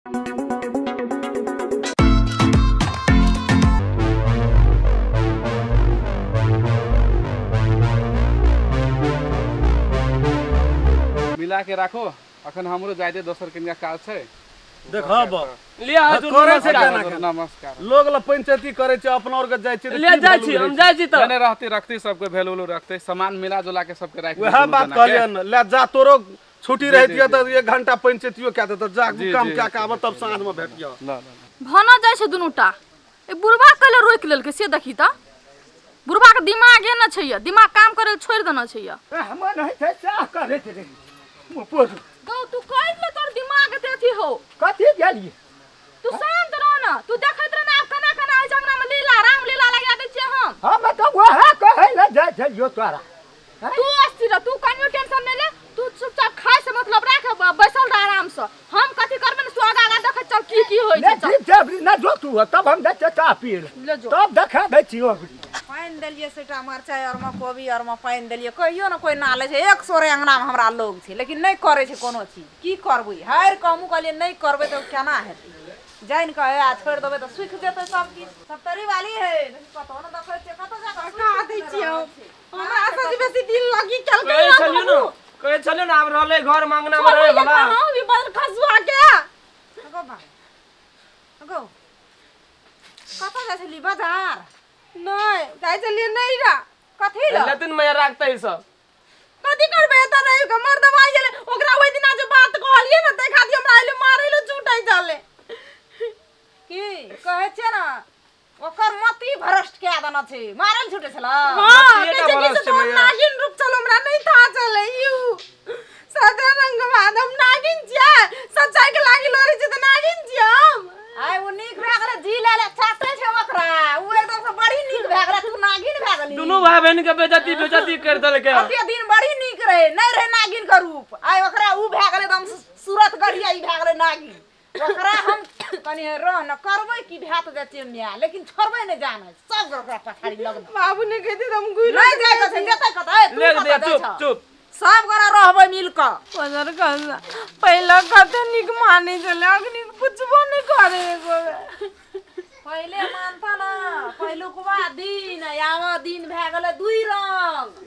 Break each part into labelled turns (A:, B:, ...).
A: मिला के राखो अखन हमरो जायते दोसर कन्या काल छै
B: देखब
C: लिया है तू
A: नमस्कार
B: लोग ल पंचायती करे छै अपना और के जाय छै
C: ले जाय छी हम जाय छी त
A: ने रहते रखते सबके वैल्यू रखते सामान मिला जुला के सबके राख
B: वह बात कहलिए न ले जा तोरो छुट्टी रहतिय त 1 घंटा पंचायतियो के त जा काम क्या के आब तब साँझ में भेटियो
A: ल
D: भाना जाय छै दुनुटा ए बुढ़वा कले रोक लेल के से देखी त बुढ़वा के दिमाग न छै दिमाग काम करे छोड़ देना छै
E: हम नहीं थे चाह करे थे मुपोर
D: गौ तू कहि ले तोर दिमाग ते अथी हो
E: कथी गेलिए
D: तू शांत रह ना तू देखत रह ना कना कना आई जंगना में लीला राम लीला लगा दे छै हम
E: तो वह कहे ले जाय छै यो तोरा
D: तू अस्थिर तू कनियो टेंशन नहीं ले तू चुपचाप खाए से मतलब राख बैसल रह आराम से हम कथी करबे न सुआगा आगा देख चल की होय छै
E: ठीक छै ना जो तू तब हम दे चाह पी
D: ले जो
E: तब देखा दे छियो
F: पानी दलिए सेटा मरचाई और में कोबी और में पानी दलिए कहियो न कोई नाले छै एक सोरे अंगना में हमरा लोग छै लेकिन नहीं करे छै कोनो चीज की करबै हर कहमु कहलिए नहीं करबै त केना हेतै जाइन कहे आ छोड़ देबै त सुख जेतै सब की सब तरी वाली है पतो न देखै छै कत जा का दै छी हमरा आसा बेसी दिल लगी चल के
C: चलियो न कहे चलियो न आब रहले घर मांगना में रहे भला
D: हां भी बदल खसुआ के
F: गो बा गो कत जा छली बाजार नहीं जाय चलिए नहीं रा कथि ल
C: लेकिन मैं राखते सब
F: कथि करबे त नहीं के मर दवाई गेले ओकरा ओइ दिना जे बात कहलिए न देखा दी हमरा आइले मारै ल छूटै चले की कहै छै ना ओकर मति भ्रष्ट के आदन छै मारल छूटे छला
D: हां
C: ये तो बरस छै मैया
F: नागिन रूप चलो हमरा नहीं था चले यू सदा रंग मादम नागिन छिया सच्चाई के लागी लोरी छै त नागिन छिया आइ वो नीक भए गेले जी ले छाते छै ओकरा उ एकदम से बड़ी नीक भए गेले तू नागिन भए गेली
C: दोनों भाई बहन के बेइज्जती कर देल के
F: अते दिन बड़ी नीक रहे नहीं रहे नागिन का रूप आइ ओकरा उ भए गेले एकदम सूरत गढ़िया ई भए गेले नागिन ओकरा हम कनी रह न करबै की भात दे चेमिया लेकिन छोड़बै न जाने सब ओकरा पछाड़ी लगबै बाबू ने कहते हम गुइ नहीं जाय छै जतै कतै
C: ले दे चुप चुप
F: सब गोरा रहबै मिल क
D: पजर कर पहला कते निक माने चले अग्नि कुछबो नहीं करे
F: पहले मानता ना पहिलुकवा दिन आव दिन भए गेले दुई रंग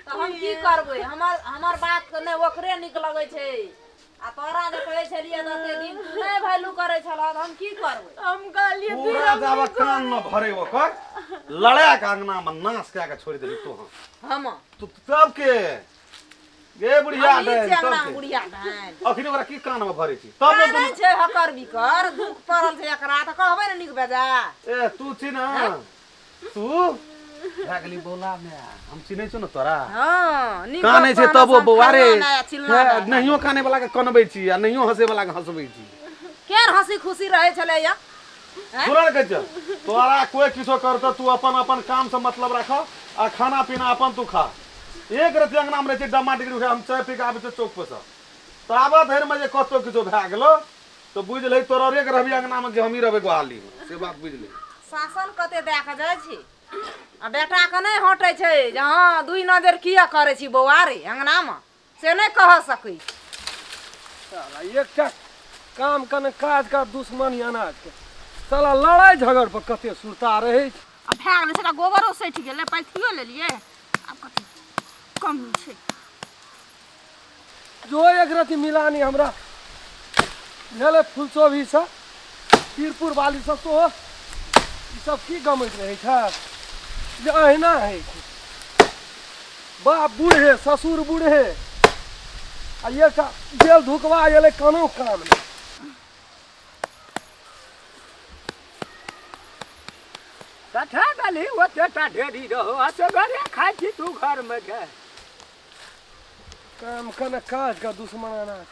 F: त हम की करबै हमर बात के नै ओकरे निक लगै छै आ तोरा जे कहै छलिए दते दिन तू नै वैल्यू करे छला हम की करबै हम कहलिए
B: पूरा जावा कान न भरे ओकर लड़ाई के अंगना में नाश क्या के छोड़ देली तू
F: हम
B: तू तब के गे बुढ़िया दे
F: अंगना बुढ़िया धान
B: अखनी ओकरा की कान में भरे छी तब
F: नै छै हकर बिकर दुख पड़ल छै एकरा त कहबै न निक बेजा
B: ए तू छी ना तू भागली बोला में हम चिनै छु न तोरा
F: हां निक
B: काने छै तब वो बवारे नहियो काने वाला के कनबै छी आ नहियो हंसे वाला के हंसबै छी
F: केर हंसी खुशी रहे छले या
B: सुनल के छ तोरा कोई किछो करत तू अपन अपन काम से मतलब राख आ खाना पीना अपन तू खा एक रति अंगना में रहै डमा डिग्री उठा हम चाय पी के आबै छ चौक पर से ताबत धैर में जे कतो किछो भए गेलो तो बुझ ले तोरा रे रहबी अंगना में जे हमी रहबे गोहाली से बात बुझ ले
F: शासन कते देख जाय छी आ बेटा के नहीं हटै छै जे हां दुई नजर किया करे छी बौआ रे अंगना में से नहीं कह सकै
C: साला एकटा काम कने काज का दुश्मन अनाज के साला लड़ाई झगड़ पर कते सुरता रहे
D: अब भए गेलै सेटा गोबरो सैठ गेलै पैथियो लेलिए अब कथी कम छै
C: जो एक रति मिलानी हमरा भेले फुलचोभी से पीरपुर वाली सब तो ई सब की गमैत रहे छै जे अहिना है बाप बूढ़े ससुर बूढ़े आ ये जेल धुकवा गेलै कोनो काम नहीं
E: कथा गली ओतेटा ढेरी रहो असगरे खाइ छी तू घर में के
C: काम कने काज का दुश्मन अनाज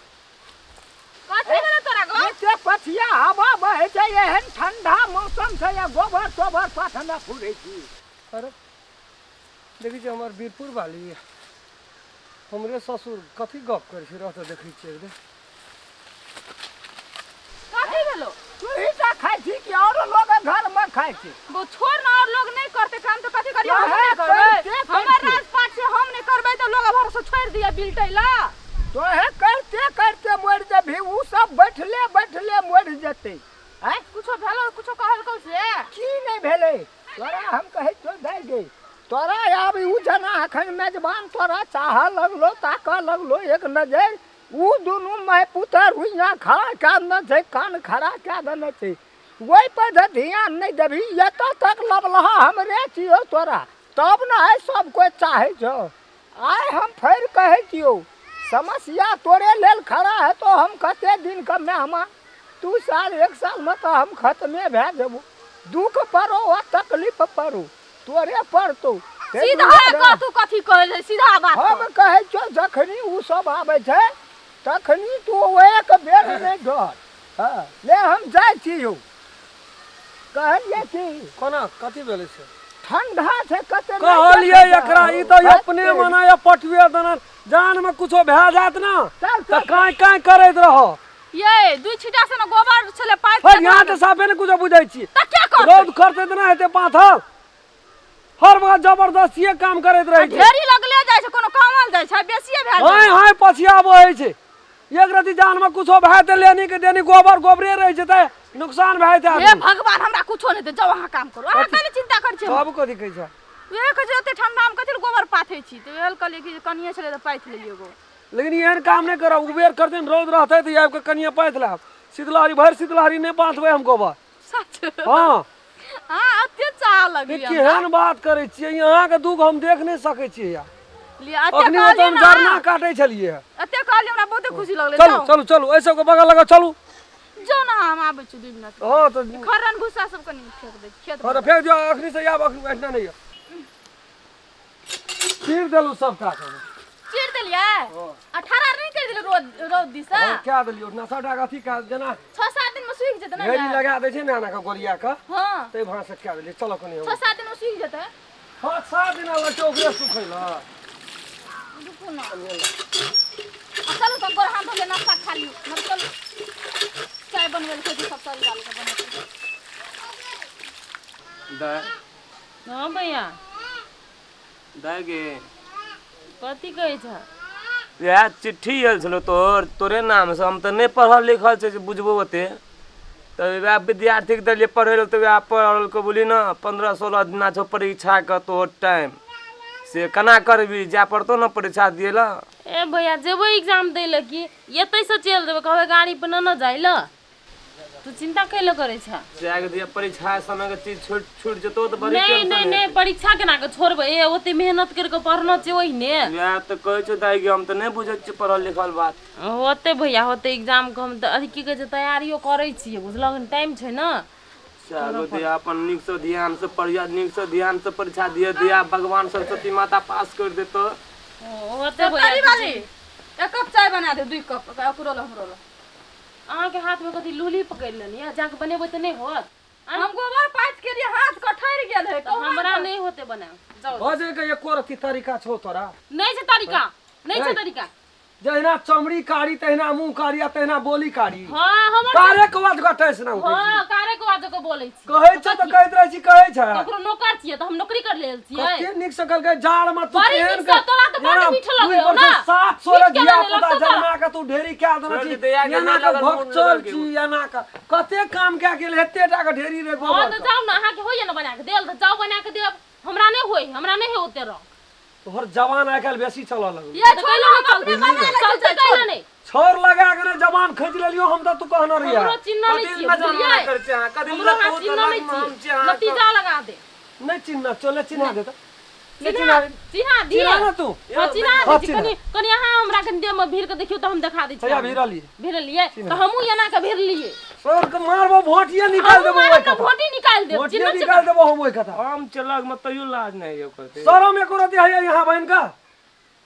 D: कथी भेलै तोरा गो
E: एते पछिया हवा बहै छै एहन ठंडा मौसम छै या गोबर तोबर पाठना फुरै छी
C: अरे देखी छै हमर वीरपुर वाली हमरे ससुर कथी गप करै छै रह त देखै छियै रे
D: कथी भेलो
E: तू ही ता खाइ छी कि और लोग घर में खाइ छी
D: वो छोड़ ना और लोग नहीं करते काम तो कथी करियो हम नहीं करबै हमर राजपाट से हम नहीं करबै तो लोग भर से छोड़ दिया बिलटैला
E: तो है करते करते मर जबी उ सब बैठले बैठले मर जते हैं
D: कुछो भेलो कुछो कहल कौ से
E: की नहीं भेले तोरा हम कहे तो दे गे तोरा आब उ जना अखन मेजबान तोरा चाह लगलो ताक लगलो एक नजर उ दुनू माय पुत्र हुइया खड़ा क्या न छै कान खड़ा क्या देने छै वही पर ध्यान नहीं देबी एतऽ तक लबलहा हमरे छियो तोरा तब न है सब कोई चाहे छो आइ हम फेर कहे छियो समस्या तोरे लेल खड़ा है तो हम कते दिन का मेहमान 2 साल 1 साल में तो हम खत्मे भे जेबो दुख पड़ो आ तकलीफ पड़ो तोरे पड़तो
D: सीधा कह तू कथी कहले सीधा बात
E: हम कहे छो जखनी उ सब आबै छै तखनी तू एक बेर नहीं घर हाँ ले हम जाय छियो कहलिए कि
C: कोना कथी भेलै से
E: ठंडा से कते
C: कहलिए एकरा ई तो अपने मना या पटुए दन जान में कुछो भे जात ना त काई काई करैत रहो
D: ये दुई छिटा से न गोबर छले पाइप
C: पर यहाँ तो साफे ने कुछ बुझाई छी
D: त क्या कर
C: रोड खर्चे इतना हेते पाथल हर बार जबरदस्ती काम करैत रहे छै
D: ढेरी लगले जाय छै कोनो कामल जाय छै बेसिए भे
C: हाय हाय पछियाबो होइ छै एक रति जान में कुछो भए त लेनी के देनी गोबर गोबरे रहे छै त नुकसान भए छै
D: हे भगवान हमरा कुछो नहीं दे जाओ वहां काम करो अहाँ कने चिंता कर छै
C: सब कथी कहै छै
D: एक जते ठंडा में कथि गोबर पाथै छी त एल कहलिए कि कनिए छले त पाइथ लेलियो गो
C: लेकिन एहन काम नहीं करब उबेर करते रौद रहते तो आबि के कनिया पाथि लेब शीतलहरी भर शीतलहरी नहीं पाथबै हम गोबर
D: सच
C: हाँ
D: हां अत्ते चाह लगी
C: केहन बात करे छियै यहाँ के दुख हम देख नहीं सकै छियै यार
D: लिए अत्ते
C: अखनी तो हम जरना काटे छलिए
D: अत्ते कहलिए हमरा बहुते खुशी लगले
C: चलू चलू चलू ऐसे को बगल लगा चलू
D: जो ना हम आबै छी 2 मिनट
C: हां तो
D: खरन भूसा सब कनी फेंक दे खेत
C: और फेंक दियो अखनी से आब अखनी बैठना नहीं है फिर देलू सब का
D: चीर देलिए 18 नहीं कर दिले रोद दिसा
C: क्या देलियो ना साटा का ठीक का जना
D: 6-7 दिन में सूख जेते ना
C: ढेरी लगा दे छै ना का गोलिया का
D: हां
C: ते भां से क्या देलिए चलो कनी
D: 6-7 दिन में सूख जेते
C: हां 7 दिन वाला चौकरे सुखैला
D: रुको ना चलो तो गोर हाथ धोले नाश्ता खा लियो मत चलो चाय बनवे के सब सारी डाल के बना
G: दा
H: हाँ भैया
G: दा गे
H: कथी कहै छ
G: या चिट्ठी आयल छलो तोरे नाम से हम तो नहीं पढ़ल लिखल छै बुझबो ओते तो वह विद्यार्थी के दलिए पढ़े तो वह पढ़ल को बोली ना 15-16 दिन छो परीक्षा का तो टाइम से कना करबी जा पड़तो ना परीक्षा दिए ला
H: ए भैया जेबो एग्जाम दै ल कि एतै से चल देबे कहबे गाड़ी पे न जाय ल तू चिंता कैले करे छ
G: जाके दिया परीक्षा समय के चीज छूट जतो तो बड़ी
H: नहीं नहीं नहीं परीक्षा केना के छोड़बे ए ओते मेहनत करके पढ़ना छै ओहि ने
G: या तो कहै छ दाई हम तो नहीं बुझै छी पढ़ल लिखल बात
H: होते भैया होते एग्जाम के हम अथी की कहै छै तैयारियो करै छी बुझलक टाइम छै ना
G: चाहो दिया अपन निक से ध्यान से पढ़िया निक से ध्यान से परीक्षा दिया भगवान सरस्वती माता पास कर दे तो
H: होते
D: करी
H: भैया
D: वाली एक कप चाय बना दे 2 कप ओकरो ल हमरो ल
H: अहाँ के हाथ में कथी लूली पकड़ लेनी जाके बनेबे त नहीं होत
D: हम गोबर पाथ के लिए हाथ कठैर गेल है
H: तो हमरा नहीं होते बना जाओ
C: भजे के एको रति तरीका छौ तोरा
H: नहीं छै तरीका नहीं छै तरीका
C: जहिना चमड़ी कारी तहिना मुंह कारी आ तहिना बोली कारी
H: हां हमर
C: कारे के बात घटै से ना उठै
H: हां कारे के बात को बोलै छी
C: कहै छ त कहैत रहै छी कहै छ
H: ककरो नौकर छियै त हम नौकरी कर लेल छियै
C: कते निक से कहलकै जाड़ में तू
H: बड़ी
C: केहन
H: नीक से तोरा त बड़ मीठ लगै हो ना
C: 700
H: मीठ
C: दिया
H: केना
C: पता
H: लगतौ
C: जन्मा के तू ढेरी क्या देना
G: छोड़
C: छी
G: दिया के
C: एना
G: ना
C: के
G: लगल
C: भक्चल छी एना के कते काम क्या गेल हेते टा के ढेरी रे
H: हां
C: गोबर
H: त जाऊ ना अहाँ के होइए ना बना के देल त जाऊ बना के देब हमरा नहीं होई हमरा नहीं है ओते रह
C: तोहर जवान आइ काल बेसी चलऽ लगल
D: ये छोड़ हम अपने बना ले
H: चलते कैला नहीं
C: छोर लगा के ने जवान खींच लेलियो हम त तू कहना रिया
H: हमरो चिन्ह नहीं छियै बुझलियै
G: कर छै कदी
H: हमरो हाथ चिन्ह नहीं छियै नतीजा लगा दे
C: नहीं चिन्ह चले चिन्ह दे त
H: चिन्हा चिन्हा दिए
C: चिन्ह ना तू
H: हां चिन्हा
C: हाँ,
H: दे
C: चिन्हा।
H: कनी कनी अहाँ हमरा कनी देह में भीड़ के देखियो त हम दिखा दै छी
C: भैया भिरली
H: भीड़ लिए त हमहू एना के भीड़ लिए
C: सर के मारबो भोटिया निकाल देबो ओइ कथा
H: भोटी निकाल दे
C: भोटिया
H: चिन्ह
C: निकाल देबो हम ओइ कथा
G: हम चलक मत तइयो लाज नहीं है करते
C: शरम एको रति है यहाँ बहन का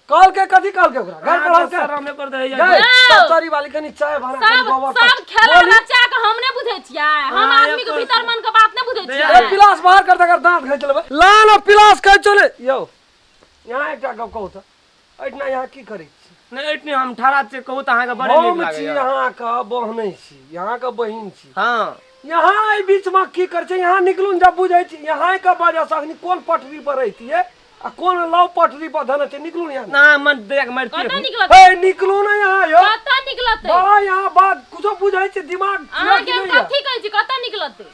C: कल के कथी कल के ओकरा घर पर के
G: शरम नहीं कर दे
C: गए सतरी वाली कनी चाय बना के
H: सब
C: गोबर
H: सब खेला बच्चा के हम नहीं बुझै छियै हम आदमी के भीतर मन के बात नहीं बुझै
C: ए
H: छियै
C: पिलास बाहर कर देकर दांत खींच लेबे लाल और पिलास कह चले यो यहाँ एकटा गप कहू त एठना यहाँ की करै छी
G: नहीं इतने हम ठाड़ा से कहू त अहाँ के बड़े नीक
C: हम
G: लागे
C: छी यहाँ का बहनै छी यहाँ का बहिन छी
G: हां
C: यहाँ एहि बीच में की कर छै यहाँ निकलून जब बुझै छी यहाँ का वजह से अखनी कोन पटरी पर रहितिए आ कौन लव पटरी पर धन छै निकलू यहाँ
G: ना मन देख मर
H: कतऽ निकलत
C: ए निकलू ना यहाँ यो
H: कतऽ निकलत
C: बड़ा यहाँ बात कुछो बुझाई छै दिमाग
H: अहाँ के हम कथी कहै छी कतऽ निकलत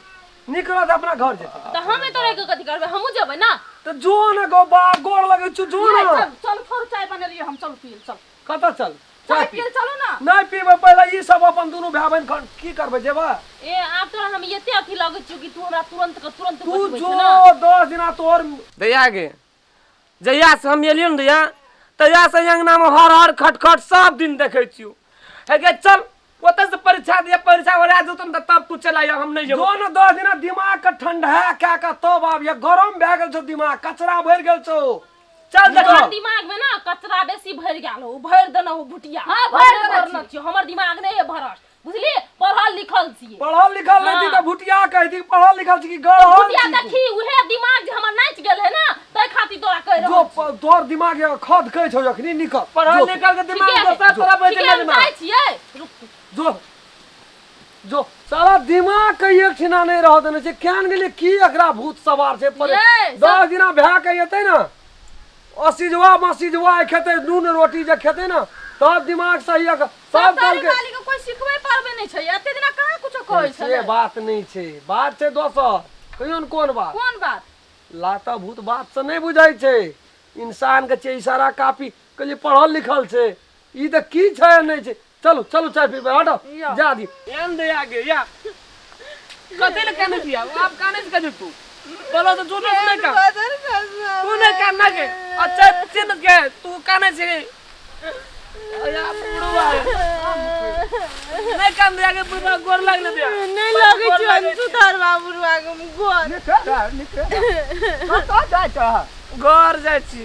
C: निकलत अपना घर जेतै
H: त हमे तोरे के कथी करबै हमहू जेबै ना
C: तो जो ना गो बा गोड़ लगे छु जो ना
D: चल छोड़ चाय बनेलिए हम चल पी चल
C: कतऽ चल
D: चाय पी चलो ना
C: नहीं पीबे पहले ई सब अपन दोनों भाई बहन की करबे जेबा
H: ए आब तो हम एते अथी लगै छु कि तू हमरा तुरंत के तुरंत
C: तू
H: बचबै
C: जो
H: छै ना
C: 10 दिना तोर
G: दैया गे जहिया से हम एलियो न दैया तहिया से अंगना में हर हर खटखट सब दिन देखै छियो है गे चल ओतऽ से परीक्षा दिया परीक्षा हो रहा तो तब तू चला जा हम नहीं जेबो
C: जो न 10 दिना दिमाग के ठंडा क्या का तब आब ये गरम भए गेल छौ दिमाग कचरा भरि गेल छौ चल देखो
H: हमर दिमाग में ना कचरा बेसी भर गेल हो भर देना हो भुटिया
D: हां भर
H: देना छियो हमर दिमाग नहीं है भरल बुझली पढ़ल लिखल छियै
C: पढ़ल लिखल नहीं त भुटिया कहती पढ़ल लिखल छी कि गढ़ल
H: भुटिया देखी उहे दिमाग जे हमर नाच गेल है ना तै खातिर तोरा कह रहल
C: जो तोर दिमाग ये खद कहै छौ जखनी निकल
G: पढ़ल लिखल के दिमाग दोसर तरह बैठे ना दिमाग
H: जाय छियै
C: जो जो सारा दिमाग के एक छिना नहीं रह देने छै केहन गेले की एकरा भूत सवार छै पर 10 दिना भए के एतै ना असीजवा मसीजवा खेते नून रोटी जे खेते ना तब दिमाग सही है सब
D: ताली वाली के कोई सिखबै पारबे नहीं छै एते दिना कहां कुछो कहै छै
C: से बात नहीं छै बात छै दोसर कहियोन कोन बात लाता भूत बात से नहीं बुझाई छै इंसान के छै इशारा काफी कहलिए पढ़ल लिखल छै ई त की छै नहीं छै चलो चलो चाय पीबे हटो जा दी
G: एन दैया गे या कते ले काने दिया आप काने से कजू तू बोलो तो झूठ नहीं का तू नहीं करना के अच्छा चिन के तू काने से या बुढ़वा नहीं कान दिया के बुढ़वा गोर लागले दिया
H: नहीं लगे छी हम सुधार बाबूवा के गोर
E: निकल कतऽ जाइ छ
G: घर जाइ छी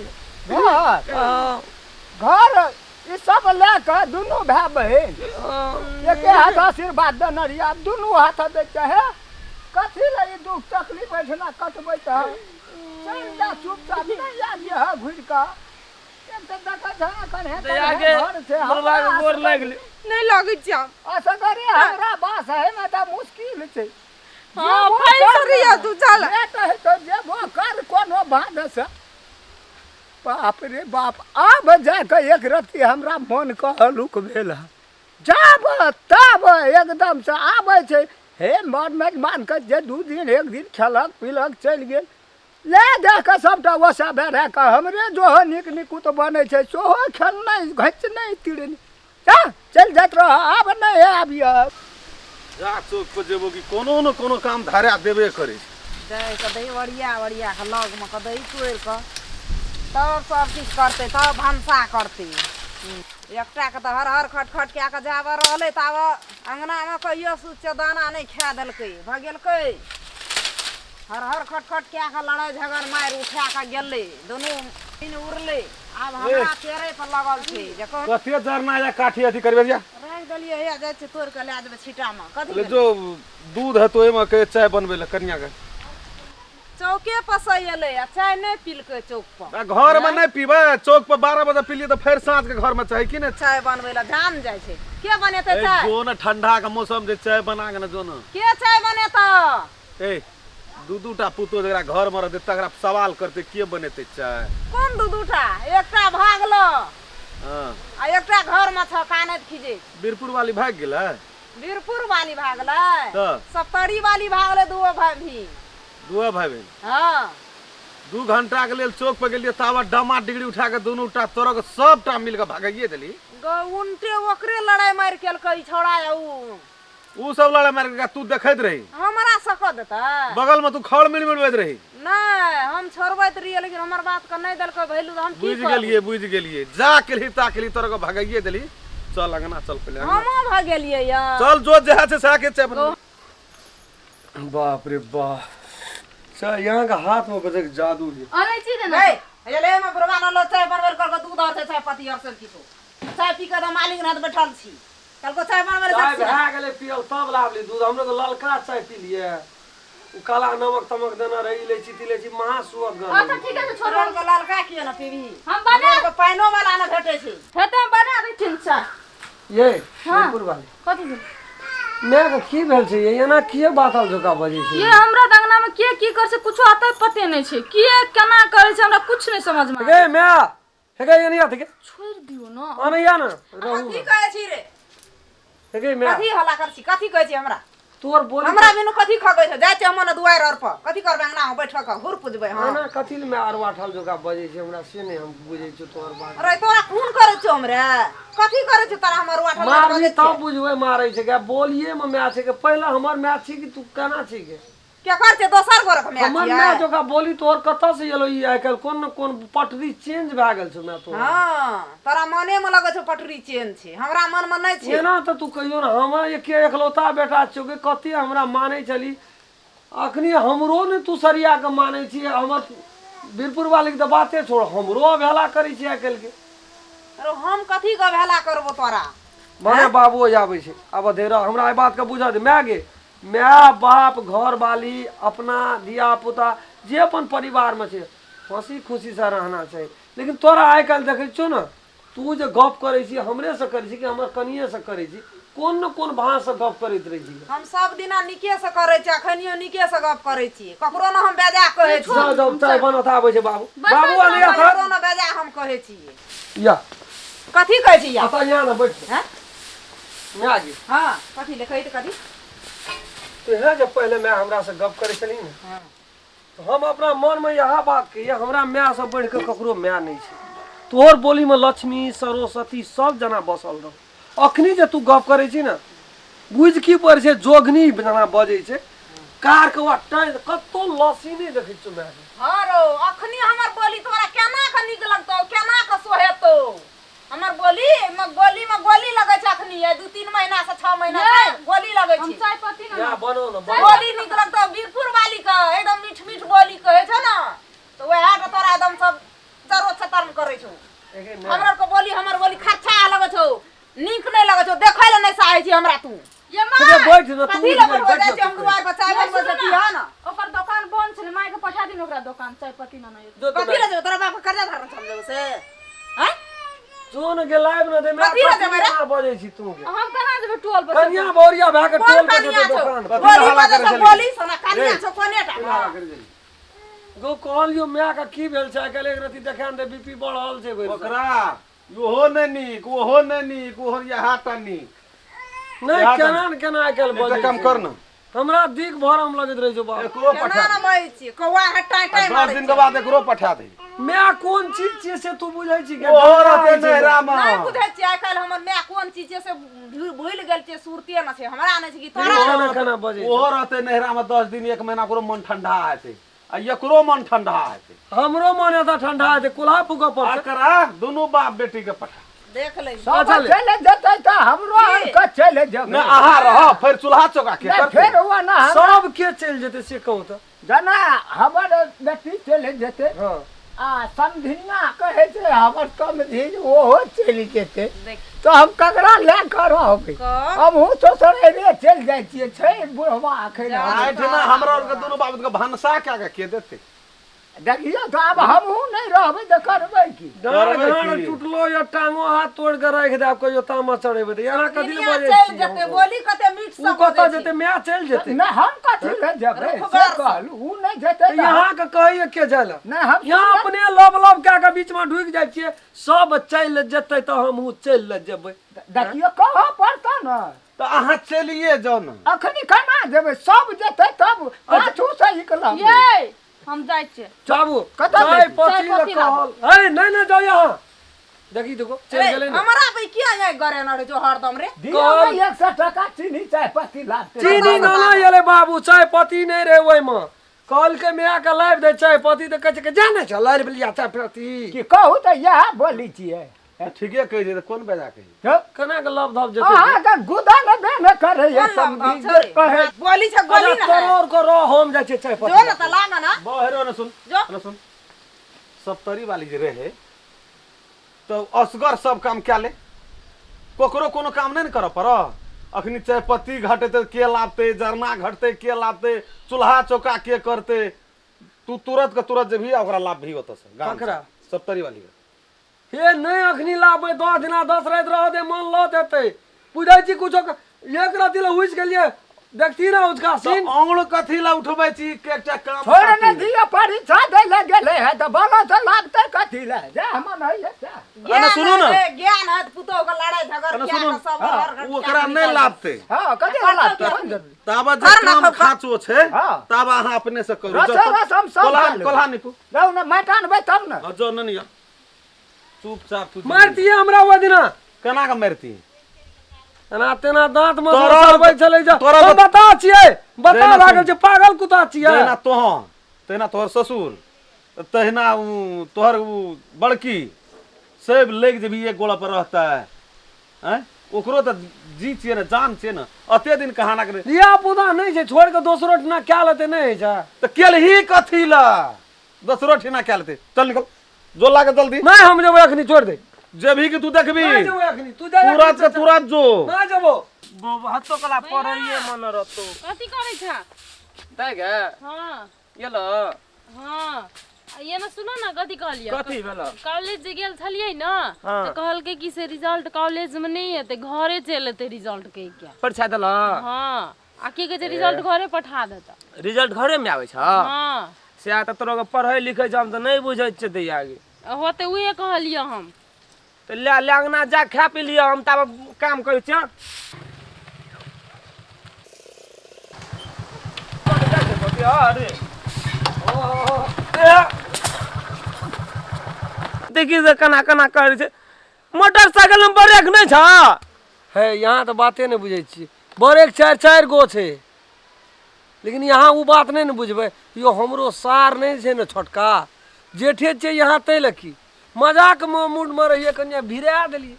E: घर ई सब ले के दुनू भाई बहन एके हाथ आशीर्वाद देने रहिए दुनू हाथ दे चाहे कथी ले ई दुख तकलीफ बैठना कटबै त चल जा चुपचाप नहीं आबिए है घुर का एक त देखा छ कने
G: दैया गे बुढ़वा के गोर लागले
H: नहीं लगे छी हम
E: असगरे हमरा बास है ना त मुश्किल छै
H: हां फाइल रिया तू चल
E: बेटा है तो जेबो कर कोनो बात से बाप रे बाप आब जाके एक रत्ती हमरा मन के हलुक भेल जाब तब एकदम से आबै छै हे मन मेजबान के जे 2 दिन 1 दिन खेलक पीलक चल गेल ले जाके सबटा वसा बेरा के हमरे जो निक निकुत बनै छै सोहो खेलनाइ घच नहीं तिड़नी चल जात रह आब नहीं आबिय
B: जा चौक पर जेबो कि कोनो न कोनो काम धारा देबे करे
F: जाय के दही वड़िया के लग में के दही तोड़ के तब सब चीज करते तब भंसा करते एकटा के तो हर हर खटखट क्या के जाब रहले तब अंगना में कहियो सूच दाना नहीं खा देलकै भगेलकै हर हर खटखट क्या के लड़ाई झगड़ मार उठा के गेले दोनों दिन उड़ले अब हमरा तेरे पर लगल छै जे
B: कथे जरना या काठी अथी करबे जा
F: रख देलिए हे जाय छै तोड़ के ले जेबे छीटा में कथी
B: ले जो दूध है तो एमे के चाय बनबे ले कन्या के
F: चौके पर से एले आ चाय नहीं पीलकै चौक पर
B: घर में नहीं पीबे चौक पर 12 बजे पीलिए तो फिर साँझ के घर में चाय की ने
F: चाय बनबे ला जान जाय छै के बनेते चाय
B: जो न ठंडा के मौसम जे चाय बना के न जो न
F: के चाय बनेता
B: ए दू-दूटा पुतो जरा घर में रहते तकरा सवाल करते के बनेते चाय
F: कोन दू-दूटा एकटा भागलो
B: हां
F: आ एकटा घर में छ कानत खिजे
B: बीरपुर वाली भाग गेल है
F: बीरपुर वाली भागले
B: तो
F: सप्तरी वाली भागले दुओ भाई भी
B: दुआ भाई बहन
F: हां
B: 2 घंटा के लेल चौक पर गेलिए तावा डमा डिग्री उठा के दोनोटा तोरा के सबटा मिल के भागिए देली
F: उनटे ओकरे लड़ाई मार केलकै छोड़ा
B: ऊ सब लड़ाई मार के तू देखैत रही
F: हमरा सक देता
B: बगल में तू खड़ मिलबैत रही
F: नहीं हम छोड़बैत रहिए लेकिन हमर बात के नहीं देलकै भैलू हम की
B: बुझ गेलिए जा केली ता केली तोरा के भागिए देली चल अंगना चल पहले
F: हम भागेलिए यार
B: चल जो जहा से साके चाय बना
C: बाप रे बाप सर यहाँ का हाथ में बजे जादू है
D: अरे चीज है ना
F: ए ये ले मैं बुरबान लो चाय बनबे कर के दूध और से चाय पत्ती और से की तो चाय पी के मालिक न बैठल छी कल को चाय बनबे
C: चाय भए गेलै पियल तब लाबली दूध हमरो तो ललका चाय पी लिए उ काला नमक तमक देना रही इलायची महा सुअग गन
D: अच्छा ठीक है तो छोड़
F: छोड़ के ललका किए न पीबी
D: हम बना
F: के पाइनो वाला न भेटे छै
D: हेते हम बना दै छी चाय
C: ये बीरपुर वाली
D: कथी
C: मैं की भेल छै ये एना किए बातल जोका बजे छै
D: ये हमरा दंगना दुनिया में के की कर से कुछ आता पते नहीं छे के केना करे छे हमरा कुछ नहीं समझ में
C: गे मैं हेगे ये नहीं आते के
D: छोड़ दियो ना
C: अनैया ना
F: कथी कहै छी रे
C: हेगे मैं
F: कथी हल्ला कर छी कथी कहै छी हमरा
C: तोर बोली
F: हमरा बिनु कथी खगै छै जाय छै हमन दुआर और पर कथी करबै अंगना में बैठ के हुर पुजबै हां
C: ना कथी में अरवा ठाल जोगा बजे छै हमरा से नहीं हम बुझै छी तोर बात
F: अरे तोरा खून करे छौ हमरे कथी करे छौ तोरा हमर वाठल
C: मारली तब बुझबै मारै छै के बोलिए में मैच छै के पहले हमर मैच छी कि तू केना छी के
F: क्या कर छै दोसर गोर के मैच
C: हमर मैच जोगा बोली तोर कतऽ से एलो ई आइ काल कोन न कोन पटरी चेंज भए गेल छौ मैं तो
F: हां तोरा मने में लगै छौ पटरी चेन छै हमरा मन में नै छै
C: एना तऽ तू कहियो ना हम एकलौता बेटा छौ के कते हमरा मानै छली अखनी हमरो ने तू सरिया के मानै छी हमर वीरपुर वाली के बाते छोड़ हमरो भेला करै छी आइ काल के
F: अरे हम कथी के भेला करबो तोरा
C: माने बाबू आबै छै अब धेरा हमरा ई बात के बुझा दे मैं गे माय बाप घर वाली अपना दिया पुता जे अपन परिवार में छै हंसी खुशी से रहना चाहिए लेकिन तोरा आइ काल्हि देखै छौ ना तू जे गप करै छी हमरे से करै छी कि हमर कनिए से करै छी कोन न कोन भाषा से गप करैत रहै छी
F: हम सब दिना निके से करै छी अखनियो निके से गप करै छी ककरो न हम बेजा कहै छी
C: जा जब चाय बनत आबै छै बाबू बाबू आले या
F: ककरो न बेजा हम कहै छी
C: या
F: कथी कहै छी या
C: आता यहाँ ना बैठ
F: हैं
C: मैं आगे
F: हां कथी लिखै त कथी
C: तो है जब पहले मैं हमरा से गप करे चली ना
F: हां
C: तो हम अपना मन में यह बात कहिए हमरा मैं से बढ़ के ककरो मैं नहीं छै तोहर बोली में लक्ष्मी सरस्वती सब जना बसल रह अखनी जे तू गप करे छी ना बुझ की पर छै जोगनी जना बजे छै कार के वाटाई कतो लसी नहीं देखै छ मैं
F: हां रो अखनी हमर बोली तोरा केना के नीक लगतौ केना के सोहेतौ हमर बोली में गोली लगै छै अखनी 2-3 महीना से 6 महीना से गोली लगै छै
D: हम चाय पत्ती
C: या
D: ना
C: बनो ना
F: बोली निक लगतौ वीरपुर वाली का एकदम मीठ मीठ बोली कहै छै ना तो वह के तोरा एकदम सब जरो छतरन करै छौ हमर बोली खच्छा लगै छौ नीक नहीं लगै छौ देखै ले नहीं चाहै छी हमरा तू
D: ये
C: तुझे बैठ ना तू
F: कथी लगे हो जाय छै हम दुआर पर चाय बनबै छै हां ना
D: ओकर दुकान बंद छले माय के पठा दिन ओकरा दुकान चाय पत्ती ना नहीं
F: कथी ले तोरा बाप कर्जा धरन समझौ से हैं
C: जोन के लाइव ना दे मैं
F: कथी ले जेबै रे?
C: बजे छी तू के
D: हम कना जेबे टोल पर
C: कन्या बोरिया भए के टोल पे
F: कनिया छौ
C: दुकान पर
F: बोली बजे सब बोली सोना कनिया छौ कोनेटा
C: गो कहलियो मैं का की भेल छै अकेले एक रति देखान दे बीपी बढ़ल छै बैठ
B: ओकरा ओहो नहीं नीक ओहो नहीं नीक ओहो यहाँ टा नीक
C: नहीं केना आइकाल
B: एकटा
C: बजे
B: काम कर ना
C: हमरा दिख भरम लगत रहे छौ बाप
B: एकरो
F: केना
B: पठा
F: ना मई छी कौवा हटाई टाई
B: 10 दिन के बाद एकरो पठा दे
C: मैं कौन चीज छियै से तू बुझै छी के
B: ओहो रहते नहरा
F: नहीं
B: में
F: बुझै छी आइ काल्हि हमर माय कोन चीज से भूल गेल छै सुरते न छै हमरा नहीं छै कि तोरा
C: केना केना बजे
B: ओहो रहते नहरा में 10 दिन 1 महीना ओकरो मन ठंडा हेतै आ एकरो मन ठंडा हेतै
C: हमरो मन एता ठंडा है कुल्हा फुका पर
B: एकरा दोनों बाप बेटी के पठा
F: देख ले
E: सब
C: चले।
E: चले जतै त हमरो का चले जब
B: न आहा रह फिर चूल्हा चौका के
E: नहीं
B: करते
E: फिर हुआ ना
C: सब के चल जेते से कहू त
E: जना हमर बेटी चले जते
C: हां
E: आ समधिया कहे छै हमर समधि ओहो चलि जेते तो हम ककरा ले कर रहबै हम हूँ तो सरे रे चल जाय छियै छै बुढ़वा अखन
B: आइठना हमरा और के दोनों बाप के भनसा के देते
E: देखियो तो अब हम हूँ नहीं रहबै त करबै की
C: डाँड़
B: करबै
C: घाड़
B: की?
C: टूटलो या टांगो हाथ तोड़ के राख दे आप कहियो तामा चढ़ेबे त याना कथि ले बजे
F: चल
C: छी
F: जते बोली कते मीठ
C: उ
F: सब
C: कत जेते मैं चल जेते
E: नहीं हम कथी ले जेबै
F: अरे
E: से
F: खबर
E: कहलू उ नहीं जेते त
C: यहाँ के कहिए के जाला
E: नहीं हम
C: यहाँ अपने लब लब के बीच में ढुक जाय छियै सब चल जेते त हमहू चल ले जेबै
E: देखियो कहाँ पड़ता न
B: तो अहाँ चलिए जाओ ना
E: अखनी केना जेबै सब जेतै तब पाछू से निकलब
D: ये हम जाय छियै
C: बाबू
E: कतऽ
C: चाय
E: जेती?
C: पत्ती
D: चाय पत्ती
C: कहल अरे नहीं नहीं जाओ यहाँ देखी देखो चल गेले ना
F: हमरा पे किया है गरे न रे जो हरदम रे
E: दियो में 100 टका चीनी चाय पत्ती लागते
C: चीनी ना येले बाबू चाय पत्ती नहीं रे ओइ में कल के मैं के लाइव दे चाय पत्ती तो कहे के जाने छ लाइव लिया चाय पत्ती
E: कि कहू त यह बोली छियै
B: ठीके कहि दे कोन बेजा कहि
E: तो
C: कना के लब धब जेते
E: अहाँ के गुदा न दे न करे ये समझी जे कहे
F: बोली छ गोली न है
C: करोड़ को रो हम जाय छै चाय
F: जो
C: पत्ती
F: न त लागा ना
B: बहरो न सुन
F: जो
B: न सुन सप्तरी वाली जे रहे तो असगर सब काम क्या ले कोकरो कोनो काम नहीं कर पर अखनी चाय पत्ती घटते के लाते जरना घटते के लाते चूल्हा चौका के करते तू तुरंत के तुरंत जे भी ओकरा लाभ भी होता से गाम
C: ककरा?
B: से। सप्तरी वाली के
C: हे नहीं अखनी लाबे 10 दिना 10 रात रह दे मन ल देते बुझाई छी कुछो एक राति ले हुइस गेलिए देखती ना उसका सीन।
B: तो अंगड़ कथी ला उठबै छी के एकटा काम
E: छोड़ न
B: खातिर।
E: दिया परीक्षा दे ले गेले है तो बोलो तो लागते कथी ले जे हम नहीं है क्या
B: अने सुनो ना
F: ज्ञान है पुतो का लड़ाई झगड़
B: अने
F: क्या
B: सुनो
F: का सब
B: वो ओकरा नहीं लाभते
E: हां कथी लागते
B: ताबा जे काम खाचो छै
E: हाँ।
B: ताबा अहाँ अपने से करू
E: रसम सब
B: कोल्हा निकू
E: जाऊ न मैटानबे तब न
B: जो नहीं चुपचाप तू
C: मारती है हमरा वो दिना
B: केना के मारती
C: एना तेना दांत में
B: तोरा-
C: सरबै चले जा
B: तोरा
C: हम बता छियै बता
B: देना
C: लागल
B: सुन।
C: छै पागल कुत्ता छियै
B: तहिना तोहन तहिना तोहर ससुर तहिना तोहर बड़की सब लेग जे भी एक गोड़ा पर रहता है हैं ओकरो त जी छियै ने जान छियै ने अते दिन कहाना करे
C: रिया पुदा नहीं छै छोड़ के दोसरो ठना क्या लेते नहीं छै
B: त केलही कथी ला दसरो ठिना क्या लेते चल निकल जो लागे जल्दी
C: नहीं हम जब अखनी छोड़ दे
B: जे भी कि तू देखबी
C: नहीं जब अखनी तू जा
B: तुरंत के तुरंत जो
C: नहीं जबो
G: हत्तो कला पढ़िए मन रहतो
H: कथी करे छ
G: देख
H: हाँ
G: ये लो
H: हाँ ये ना सुनो ना कथी कहलिए
G: कथी भेल
H: कॉलेज जे गेल छलियै ना
G: हाँ।
H: तो कहलकै कि से रिजल्ट कॉलेज में नहीं हेतै घरे चल एतै रिजल्ट के क्या
G: परीक्षा देल
H: हाँ आ की कहै छै रिजल्ट घरे पठा देता
G: रिजल्ट घरे में आवे छ
H: हाँ
G: से आ त तोरा पढ़ै लिखै छ हम त नहीं बुझै छै दै आगे
H: होते उहे कहलिए हम
G: तो ले अंगना जा खा पी लिया हम तब काम करै छ देखी से कना कना करे छै मोटरसाइकिल में ब्रेक नहीं छ
C: है यहाँ तो बाते नहीं बुझे छी बड़े चार चार गो छै लेकिन यहाँ वो बात नहीं न बुझबे यो हमरो सार नहीं छै न छोटका जेठे छै यहाँ तै लकी मजाक में मूड में रहिए कन्या भिड़ा देलिए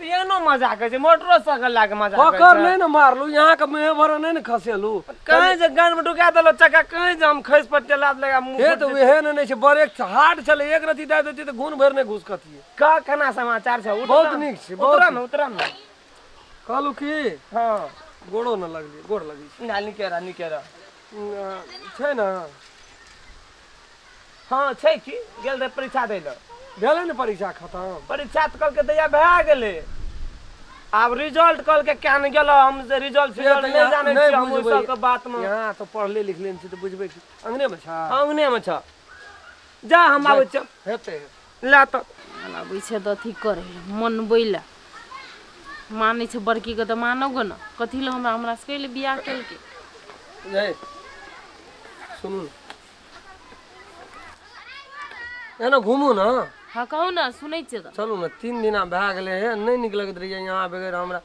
G: तो ये नो मजाक है मोटरसाइकिल लाके मजाक
C: पकड़ नहीं न मारलू यहाँ के मुँह भर नहीं न खसेलू
G: कहीं जे गान में ढुका देलो चक्का कहीं जे हम खैस पर चला लगा मुंह
C: हे तो वेहे नहीं छै बड़े हार्ड चले एक रति दे देती तो घून भर नहीं घुसकतिए
G: का केना समाचार छै
C: बहुत नीक छै बहुत
G: उतरा न उतरा न
C: कहलू की
G: हां
C: गोड़ो न लगली गोड़ लगी छै
G: नाली केरा
C: छै न
G: हां छै की गेल रे परीक्षा दै ल
C: भेलै न परीक्षा खत्म
G: परीक्षा त कल के दैया भए गेलै अब रिजल्ट कल के क्या न गेलो हम से रिजल्ट नहीं जाने छी हम ओइ सब के बात में
C: यहाँ तो पढ़ले लिखले छी तो बुझबे छी अंगने में छा
G: अंगने में छ जा हम आबै छ
C: हेते
G: ला त
H: आबै छै त अथी करे मन बैला मानै छै बड़की के त मानोगे न कथी ल हमरा से कहले बियाह केलके
C: जय सुनू एना घूमू ना
H: हाँ कहू ना सुनै छियै त
C: चलू ना 3 दिना भए गेले है नहीं नीक लगत रहिए यहाँ बगैर हमरा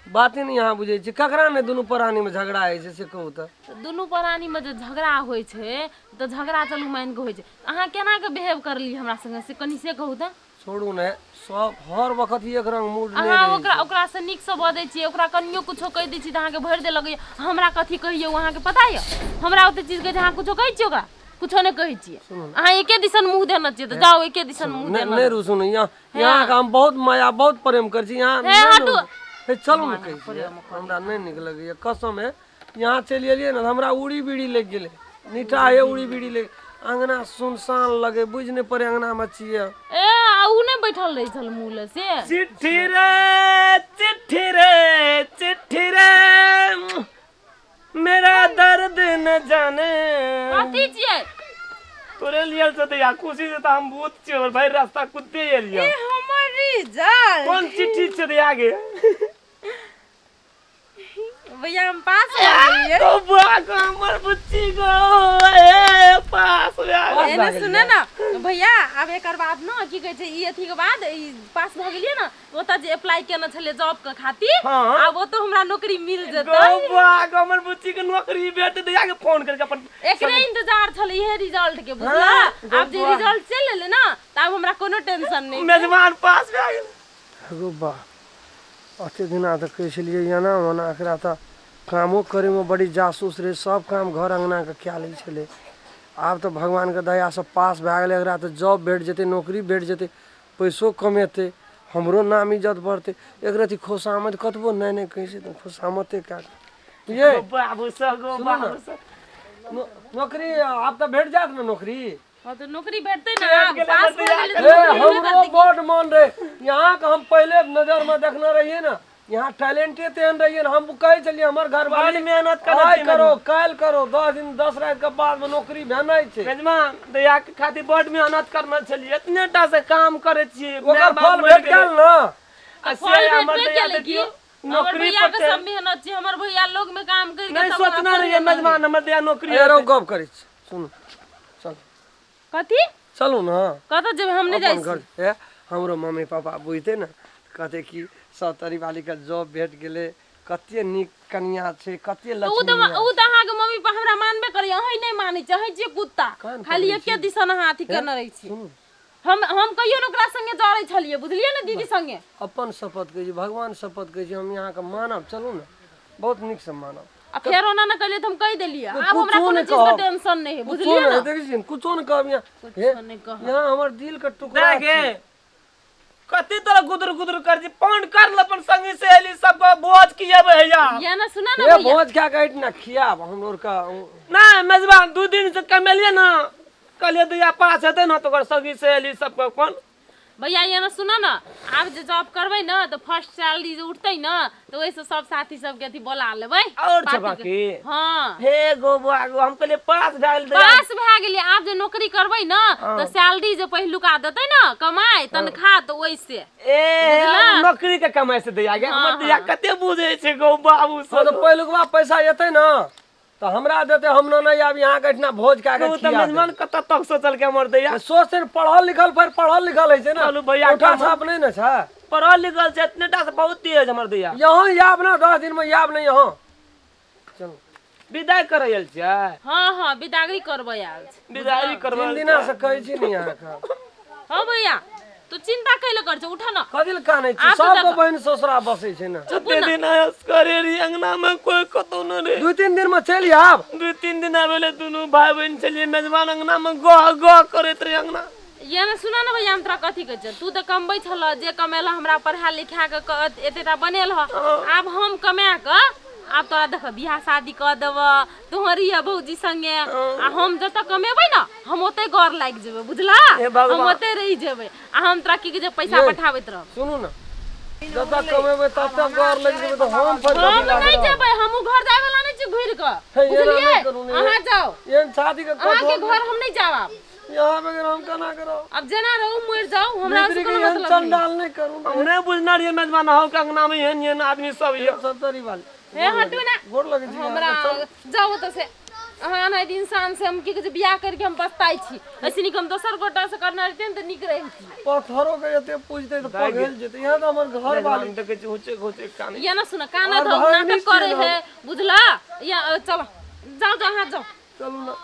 C: बाते नहीं यहाँ बुझे छी ककरा ने दुनू प्राणी में झगड़ा है से कहू त
H: दुनू प्राणी में जे झगड़ा होइ छै त झगड़ा चलू मान के होइ छै अहाँ केना के बिहेव करली हमरा संगे से कनी से कहू त
C: छोड़ू ने सब हर वक्त एक रंग मूड नहीं
H: अहाँ
C: रहे
H: ओकरा से नीक से बदै छियै ओकरा कनियो कुछो कहि दै छी त अहाँके भरि दे लगैया हमरा कथी कहियो अहाँके पता य हमरा ओते चीज के अहाँ कुछो कहै छियै ओकरा कुछो नहीं कहै छियै अहाँ एके दिसन मुंह देना चाहिए त जाओ एके दिसन मुंह देना
C: नहीं रुसू नहीं यहाँ का हम बहुत माया बहुत प्रेम कर छी यहाँ
H: हे हटू
C: हे चलू ना कही हमरा नहीं निक लगैया कसम है यहाँ चलि एलियै ना हमरा उड़ी बीड़ी लग गेलै नीटा है उड़ी बीड़ी लग अंगना सुनसान लगे बुझ नहीं पड़े अंगना में छियै
H: ए उ नहीं बैठल रही छल मूल से
G: चिट्ठी रे मेरा दर्द न जाने
H: कथी छियै
G: तोरे लिए से या खुशी से तो हम भूत छियै भाई रास्ता कुत्ते एलियो
F: हमर रिजल्ट
G: कौन चिट्ठी छै दे आगे
F: भैया हम पास हो गए
G: तो बाग हमर बुच्ची को ए पास हो गया
H: एने सुने ना भैया अब एकर बाद ना की कहै छै ई अथी के बाद ई पास भ गेलियै ना ओता जे अप्लाई केने छले जॉब के खातिर
G: हाँ।
H: अब तो हमरा नौकरी मिल जेतै
G: गो बाग हमर बुच्ची के नौकरी भेट दे आगे फोन करके अपन
H: एकरे इंतजार छले इहे रिजल्ट के बुझला अब जे रिजल्ट चल एले ना तब हमरा कोनो टेंशन नहीं
G: मेजबान पास भए गेल
C: गो बा अते दिना तक कहै छलियै एना ओना एकरा त कामो करे में बड़ी जासूस रहे सब काम घर अंगना के क्या लै छले आब तो भगवान के दया से पास भए गेलै एकरा तो जॉब भेट जेतै नौकरी भेट जेतै पैसो कमेतै हमरो नाम इज्जत बढ़तै एक रति खुशामद कतबो नहीं नहीं कहै छै तो खुशामते क्या ये
G: बाबू सगो बाबू
C: नौकरी आब तो भेट जात ना नौकरी
H: हां तो नौकरी भेटतै ना पास भ गेलै
C: ए हमरो बहुत मन रहे यहाँ के हम पहले नजर में देखना रहिए ना यहाँ टैलेंटे तेहन रहिए हम कहे चलिए हमर घर
G: बड़
C: वाली
G: मेहनत करे
C: आज
G: छी
C: करो कल करो 10 दिन 10 रात के बाद में नौकरी भेनै छै
G: मेजबान दया के खातिर बड़ मेहनत करना छलिए इतने टा से काम करे छी
C: ओकर फल भेट गेल ना
G: असे हमर दया देखियो
H: हमर
G: नौकरी
H: भैया
G: पर
H: के सब मेहनत छै हमर भैया लोग में काम कर के
G: नहीं सोचना रहिए मेजबान हमर दया नौकरी
C: एरो गप करै छी सुनु चल
H: कथी
C: चलू ना
H: कत जेबै हम नहीं जाई
C: अपन घर ए हमरो मम्मी पापा बुझते ना कहते कि सौतरी वाली का जॉब भेट गेले कते नीक कन्या छै कते
H: उ
C: लक्ष्मी
H: त अहाँ के मम्मी पापा हमरा मानबे करिय अहीं नहीं मानै छै अहीं जे कुत्ता
C: कान
H: खाली
C: पकड़ै
H: एके दिसन अहाँ अथी करने रहै छी
C: सुनु
H: हम कहियो न ओकरा संगे जरै छलिए बुझलिए न दीदी संगे
C: अपन शपथ कहै छी भगवान शपथ कहै छी हम यहाँ के मानब चलू ना बहुत नीक से मानब
H: आ फेर ओना न कहलिए त हम कह देलिए
C: तो
H: अब हमरा
C: कुछो
H: कोनो
C: नहीं
H: चीज के
C: कहब।
H: टेंशन नहीं है
C: कुछो
H: बुझलिए
C: नहीं
H: न
C: देखै छी कुछो नहीं कहब यहाँ
H: कुछो नहीं कहब।
C: यहाँ हमर दिल के टुकड़ा
G: देखे
C: छै।
G: कति तोरा गुदर गुदर कर जी फोन कर ल अपन संगी सहेली सबको भोज किएबे हैया
H: या न सुना न
C: ए
H: भैया
C: भोज क्या कहै ना खियाब हम लोग का
G: ना मेजबान 2 दिन से कमेलिए ना कहलिए दया पास हेते ना तो ओकर संगी सहेली सबको कोन
H: भैया ये ना सुना ना आप जे जॉब करबै ना तो फर्स्ट सैलरी जे उठतै ना तो वैसे सब साथी सब के अथी बोला लेबै
G: और
H: पार्टी
G: छबा
H: के।
G: की
H: हाँ
G: हे गोबा गो हम कहलिए पास डाल दे
H: पास भए गेलिए आप जे नौकरी करबै ना तो सैलरी जे पहिलुका देतै ना कमाई तनखा तो वैसे
G: ए
H: बुझला?
G: नौकरी के कमाई से दिया गया हमर दिया कते बुझे छै गो बाबू
C: तो
G: सब
C: पहिलुकवा पैसा एतै ना तो हमरा देते हम ना नहीं आब यहाँ के इतना भोज का के
G: तो
C: खिया
G: मेजबान कत तक सोचल के हमर दिया
C: सोचते पढ़ल लिखल फिर पढ़ल लिखल है ना
G: चलू भैया,
C: उठा
G: काम-
C: छाप नहीं ना छै
G: पढ़ल लिखल छै इतने टा से बहुत तेज हमर दिया
C: यहाँ याब ना 10 दिन में याब नहीं यहाँ चलो
G: विदाई करे आयल छै
H: हाँ हाँ बिदागरी करबै आज
G: विदाई करबा
C: 3 दिना से कहै छी नहीं यहाँ का
H: हाँ भैया तू चिंता कैले कर छ उठा ना
C: कदिल कानै छी
H: आप तो
C: सबको
H: देखो।
C: बहन ससुरा बसै छै ना
G: कते दिन आयस करे री अंगना में कोई कतो न रे
C: 2-3 दिन में चली आब
G: 2-3 दिन आवेले दुनु भाई बहन चलिए मेजबान अंगना में गह गह करैत रे अंगना
H: ये ना सुना ना भैया हम तोरा कथी कहै छ तू तो कमबै छल जे कमेला हमरा पढ़ा लिखा के एतेटा बनेल ह आब हम कमा के आब तोरा देख बियाह शादी कर देब तोहरी या भौजी संगे आ हम जत कमेबै ना हम ओते गौर लाग जेबै बुझला
G: हे भगवान।
H: हम ओते रही जेबै आ हम तोरा की जे पैसा
C: ये।
H: पठाबैत रह
C: सुनू ना जब तक कमेबै तब तक घर लग जेबै तो हम फिर
H: हम नहीं जेबै हमहू घर जाय वाला नहीं छी घुर के
C: हे, ये ना
H: बुझलिए
C: नहीं करू ने।
H: अहाँ जाओ
C: ये शादी के
H: अहाँ के
C: कतो
H: घर हम नहीं जाब आब
C: यहाँ बगैर हम केना करो
H: अब जेना रहू मर जाओ हमरा से
C: मिस्त्री के
H: कोनो
C: यहाँ
H: मतलब नहीं
C: चंडाल नहीं करू
G: हम नहीं बुझना रहिए मेजबान हो के अंगना में एहन आदमी सब ये
C: सतरी वाली
H: हे हटू ना
C: गोर लगे छी
H: हमरा जाओ तो से अहाँ ना इंसान से हम की कहै छै बियाह करके हम पछताई छी ऐसे निक हम दोसर गोटा से करना रहते त निक रही
C: पत्थरों के एते पूछते तो पगल जेते यहाँ तो हमर घर वाली
G: देखे छी ऊंचे घोचे कान
H: ये ना सुना काना
C: और
H: धो
C: भाई
H: नाटक
C: नीचे
H: करे
C: रहो।
H: है बुझला या चलो जाओ जाओ हां जाओ
C: चलू ना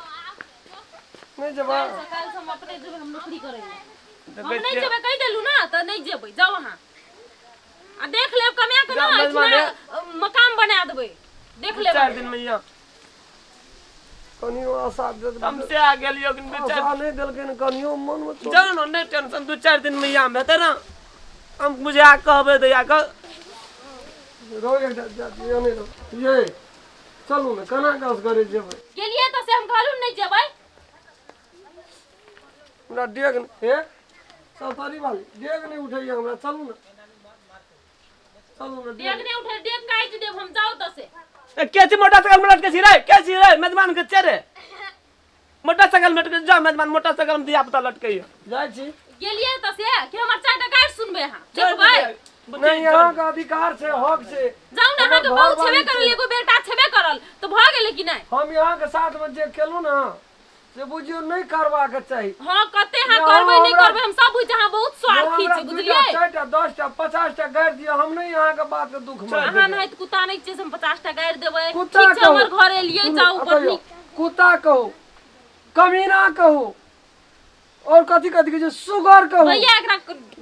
C: नहीं जबा
H: काल से हम अपने जेबै हम नौकरी करे हम
G: देखे
H: नहीं
G: छी
H: जेबै कह देलू ना त नहीं जेबै जाओ हां आ देख लेब कमिया के ना
G: जाओ, मेजबान
H: इतना मकान बना देबै देख लेब
G: 4 दिन में यहाँ
C: कनियो आशा दे
G: हमसे आ गेलियो कि 2-4
C: आशा नहीं देलकै न कनियो मन में तो
G: जाओ ना नहीं टेंशन 2-4 दिन में यहाँ हेतै ना हम बुझा कहबे दया के
C: रो एक जा ये नहीं रो ये चलू ना कना कास करे जेबै
H: गेलिए त से हम कहलू नहीं जेबै
C: हमरा डेग हे सतरी वाली डेग नहीं उठैया हमरा चलू ना
H: डेग नहीं उठे डेग काट देब हम जाओ त से
G: के छी मोटरसाइकिल में लटके छी रे के छी रे मेजबान के चेरे मोटरसाइकिल में लटके जा मेजबान मोटरसाइकिल में दिया पता लटके
C: जाय छी
H: गेलिए त से कि हमर चारटा गाइड सुनबे हां देखबै
C: नहीं यहाँ का अधिकार छै हक छै
H: जाऊ ना अहाँके
C: हमर
H: बहु
C: घर
H: छेबे
C: वाली
H: करल एगो बेटा छेबे करल तो भ गेलै कि नहीं
C: हम यहाँ के साथ में जे केलू ना से बुझियो नहीं करबा के चाही
H: हाँ कते हाँ
C: यहाँ
H: करबै नहीं
C: हमरा-
H: करबै हम सब बुझ जहाँ बहुत स्वार्थी छी बुझलिए
C: 4टा 10टा 50टा गाड़ि दिया हम नहीं यहाँ के बात के दुख में
H: अहाँ नहीं तो कुत्ता नहीं छै से हम 50टा गाड़ि देबै
C: कुत्ता
H: ठीक छै
C: कहू।
H: हमर घर एलियै जाऊ
C: सुनू,
H: बड़
C: अतैयो,
H: नीक
C: कुत्ता कहो कमीना कहो और कथी कथी के सुगर कहो
H: भैया एकरा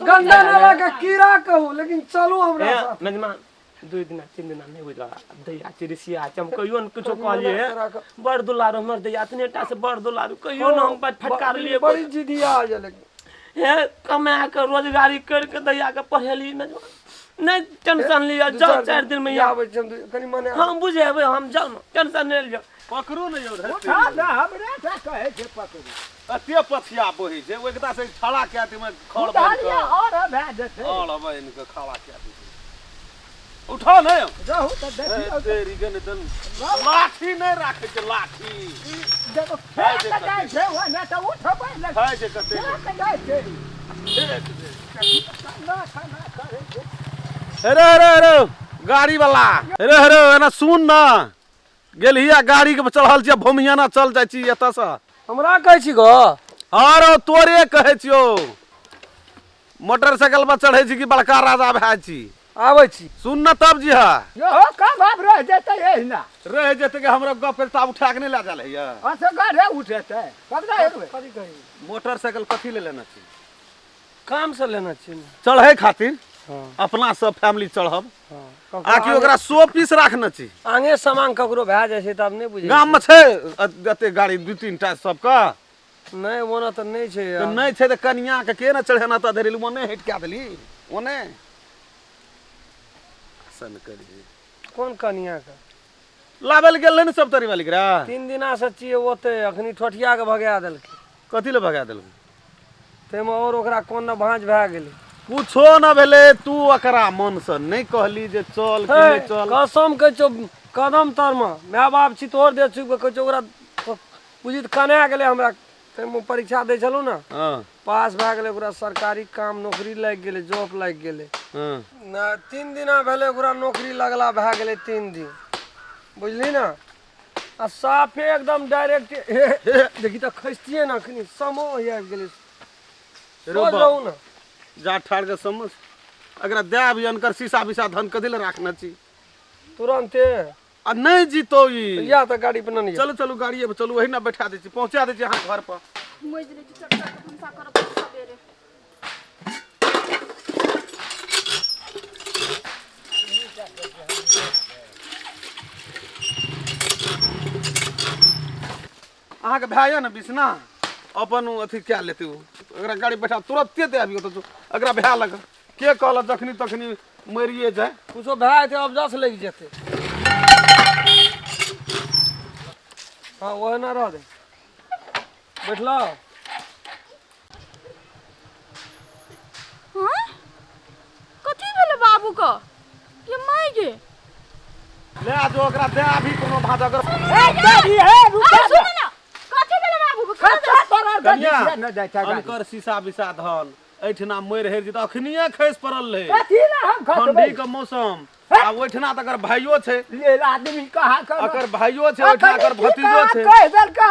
C: गंदा नाला के कीड़ा कहो लेकिन चलो हमरा साथ
G: मेजबान 2 दिन 3 दिन नहीं बुझला दैया चिरसिया चमकइयो न कुछो कहलिए बड़ दुलार हमर दैया इतने टा से बड़ दुलार कहियो न हम फटकार लिए
C: बड़ी जिदिया आ जा लेकिन
G: हे कमा के रोजगारी करके दैया के पढ़ेली मेजबान नहीं टेंशन लिया जाओ 4 दिन में
C: आबै छै कनी मने
G: हम बुझेबै हम जाओ न टेंशन नहीं लियो
B: पकड़ू नहीं उधर
E: हमरे से कहे छै पकड़ू
B: अते पथिया बही छै ओकरा से खड़ा कए दे में खड़ बन
E: उधारिया
B: के
E: और भए जेतै
B: और अब इनके खड़ा कए दे उठा नहीं
E: रहू तो देखियो
B: तेरी के नहीं लाठी नहीं राखे के लाठी
E: देखो फेंक जाए छे वने तो उठबै ले
B: खाए के कते
E: फेंक जाए छे ना खाना करे छे
B: अरे अरे अरे गाड़ी वाला अरे अरे एना सुन ना गेलिया गाड़ी के चढ़ल छियै भूमियाना चल जाइ छी एतऽ से
C: हमरा कहै छी गो
B: आरो तोरे कहै छियो मोटरसाइकिल पर चढ़ै छी कि बड़का राजा भए छी
C: आबै छी
B: सुन न तब जी हा
E: यो कब अब रह जेतै एहिना
B: रह जेते के हमरा गप पे ताब उठा के नहीं ला जाले या
E: असगारे उठेतै पकड़ा एकबे
C: कथी कही
B: मोटरसाइकिल कथी ले लेना छी
C: काम से लेना छी
B: चढ़ै खातिर
C: हां
B: अपना सब फैमिली चढ़ब
C: हां
B: आकि ओकरा 100 पीस राखना छी
C: आगे सामान ककरो भए जाइ छै तब नहि बुझै
B: गाम में छै जते गाड़ी 2-3 टा सबका
C: नहीं ओना तऽ नहीं छै
B: तो नहीं छै त कनिया के न चढ़ेना त धरिल ओने हट के देली ओने सन करी
C: कोन कनिया के
B: लाबल गेल ने सब तरी वाली करा
C: 3 दिना से छिए ओते अखनी ठोठिया के भगा देलकै
B: कथी ले भगा देल
C: तेमे और ओकरा कोन न भांज भए गेलै
B: कुछो न भेले तू ओकरा मन से नहीं कहली जे चल कि नहीं चल
C: कसम कहै छौ कदम तर में माय बाप छी तोहर दे छु कहै छौ ओकरा बुझी त कना गेलै हमरा तेमे परीक्षा दै छलौ न
B: हां
C: पास भए गेलै ओकरा सरकारी काम नौकरी लागि गेलै जॉब लागि गेलै
B: हां
C: ना 3 दिना भेलै ओकरा नौकरी लगला भए गेलै 3 दिन बुझली ना आ साफे एकदम डायरेक्ट देखी त खस्तिए ना अखनी समो आबि गेलै रोज रहू ना
B: जा ठाड़ के समझ अगर दे भी अनकर शीशा विशा धन कथी ले राखना छी
C: तुरंते
B: आ नहीं जीतो ई
C: या त गाड़ी पर नहीं
B: चलो चलो गाड़ी पे चलो वही ना बैठा दे छी पहुंचा दे छी हां घर पर
D: मजरे की चक्कर के भंसा करब सबेरे
B: अहाँ के भाई है ना बिसना अपन अथी क्या लेते हो अगर गाड़ी बैठा तुरंते दे आबियो तो अगर भए लग के कहल जखनी तखनी मरिए जाए
C: कुछो भए जेतै अब जस लागि जेतै हाँ वह ना रह दे बैठलो
D: हां कथी भेलै बाबू का ये माय गे
B: ले आ जो ओकरा दे अभी कोनो भात अगर
E: तेरी है रुका
D: सुन ना कथी भेलै बाबू का
E: खचा तोरा
B: कनिया,
E: न जाय छै गाड़ी
B: अनकर शीशा विशा धन एठना मरि हेर जी त अखनिए खैस पड़ल रहे
E: कथी ना हम खचबै
B: ठंडी के मौसम आ ओठना त अगर भाइयो छै
E: ले आदमी कहा कर
B: अगर भाइयो छै ओठना अगर भतीजो छै
E: कह देल का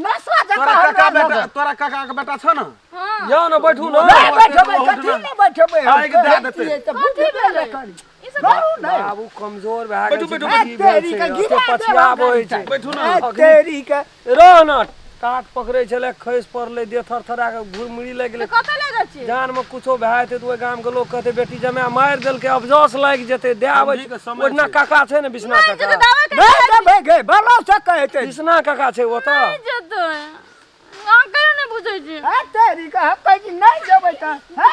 E: नशा जका
B: तोरा काका के बेटा छ न
D: हां
C: या ना बैठू ना
E: नहीं बैठबै कथी नहीं बैठबै
B: आइ के दे देतै
E: तो बुद्धि भेलै करी
D: ई सब
E: करू नहीं
C: बाबू कमजोर भए
B: बैठू,
C: गेल
B: बैठू,
C: छै
E: तेरी के गिरा
C: पछियाब होइ छै
B: बैठू ना
E: तेरी के
C: रह ना टाट पकड़े छले खैस पड़ले देह थरथरा के घुरमुड़ी लागि गेलै
D: कतऽ ले जाइ छी
C: जान में कुछो भए जेतै तऽ ओहि गाम के लोग कहते बेटी जमाय मारि देलकै अबजस लागि जेतै दे आबै
B: ठंडी के समय
C: ओहिना
B: छै।
C: काका छै ने बिसना
D: जे
C: काका
D: दावा के
E: नहीं देबै गे भलो से कहते
C: बिसना काका छै ओतऽ
D: जतो हां कहियो नहीं बुझै छी
E: है तेरी के कह कि नहीं देबै त है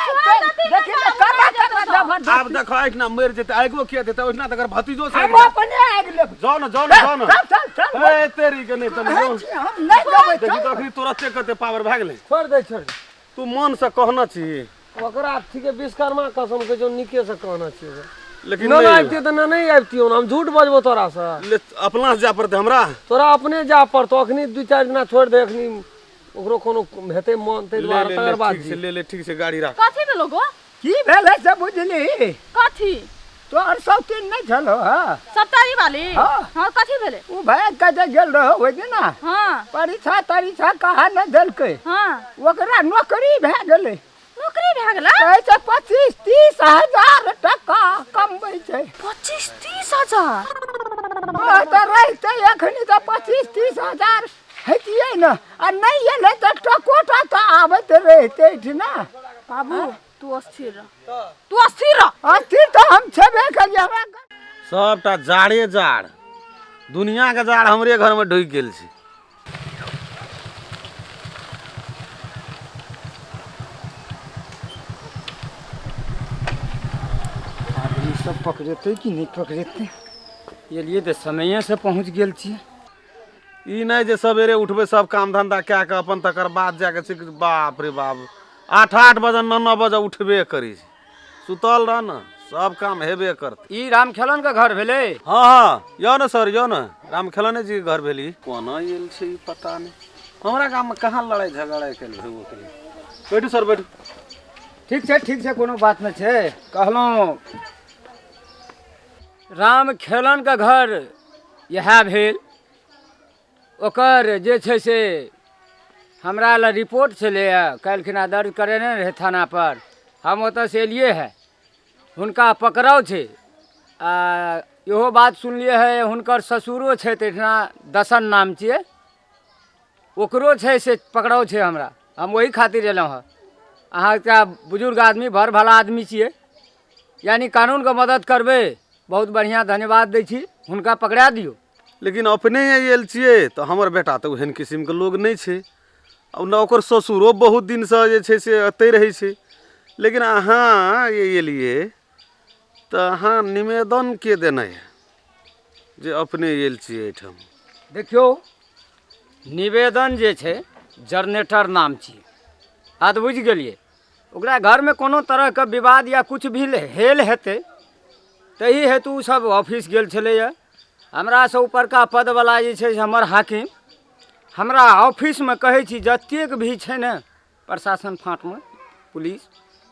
E: देखि त करा करा जबरदस्त
B: आब देखो एठना मरि जेतै आगो किया देतै ओठना त अगर भतीजो छै
E: हम अपने आग लेब
B: जाओ ना जाओ ना जाओ ना
E: चल चल चल
B: ए तेरी के नहीं तनी जाओ
E: हम नहीं देबै
B: देखी तो अखनी तुरंते कते पावर भए गेलै
C: छोड़ दे छोड़ दे।
B: तू मन से कहना छी
C: ओकरा ठीके विश्वकर्मा कसम के जो निके से कहना चाहिए
B: लेकिन
C: ना
B: नहीं
C: आबती तो नहीं आबती हम झूठ बजबो तोरा से
B: ले अपना से जा पड़ते हमरा
C: तोरा अपने जा पड़तो अखनी 2-4 दिना छोड़ दे अखनी ओकरो कोनो हेतै मन तै
B: ले
C: दुआरे
B: ले
C: तकर बाद
B: ठीक से ले ठीक से गाड़ी राख
D: कथी भेलो गो
E: की भेलै से बुझली
D: कथी
E: तोहर सौतीन नहीं छलो हां
D: सप्ताही वाली
E: हाँ।
D: हां कथी भेलै
E: ऊ भाई कते गेल रहो ओइ दिना
D: हां
E: परीक्षा कहा न देलकै
D: हां
E: ओकरा नौकरी भए गेलै
D: नौकरी भए गेलै
E: कहै छै 25-30 हजार टका कमबै छै
D: 25-30 हजार
E: त रहितै एखनी त 25-30 हजार हेतियै न आ नहीं एलै त टकोटा त आबैत रहितै ठिना
D: बाबू तू अस्थिर रह तू अस्थिर रह
E: अथी त हम छेबे करियै हमरा
B: सबटा जाड़े जाड़ दुनिया के जाड़ हमरे घर में ढुकि गेल छै
E: आदमी सब पकड़ेतै कि नहीं पकड़ेतै ये लिए तो समय से पहुंच गेल छियै
B: ई नहीं जे सवेरे उठबै सब काम धंधा कए के अपन तकर बाद जाके छै बाप रे बाप 8-8 बजे 9 बजे उठबे करी छै सुतल रह न सब काम हेबे करते।
E: ई राम खेलन का घर भेले।
B: हाँ हाँ यो न सर यो न राम खेलने जी घर भेली। कोना येल छै पता नहीं, हमरा गांव में कहाँ लड़ाई झगड़ा के लिए हो के। बैठू सर बैठू।
E: ठीक छै कोनो बात नहीं छै। कहलौं राम खेलन का घर यह भेल। ओकर जे छै से हमरा ला रिपोर्ट छलै, काल्हिखिना दर्ज करेने रहे थाना पर। हम ओतऽ से एलिए है, हुनका पकड़ाव छै। आ इहो बात सुनलिए है हुनकर ससुरो छै तहिना दसन नाम छियै, ओकरो छै से पकड़ाव छै हमरा। हम वही खातिर एलहुँ हँ। अहाँके बुजुर्ग आदमी भर भला आदमी छियै, यानी कानूनके मदद करबै। बहुत बढ़िया धन्यवाद दै छी, हुनका पकड़ा दियौ।
B: लेकिन अपने आयल छियै तो हमर बेटा तो ओहन किस्म के लोग नहीं छै। अब न ओकर ससुरो बहुत दिन से जे छै से अतै रहै छै। लेकिन अहाँ ये एलिए तो अहाँ निवेदन के देना है जे अपने आयल छियै एहिठाम।
E: देखियौ निवेदन जे छै जनरेटर नाम छियै, बात बुझि गेलियै। ओकरा घरमे कोनो तरहके विवाद या कुछ भी हेल हेतै, तही हेतु ओ सब ऑफिस गेल छलैए। हमरा से ऊपरका पदवला जे छै से हमर हाकिम हमरा ऑफिसमे कहै छी जतेक भी छै ने प्रशासन फाँटमे पुलिस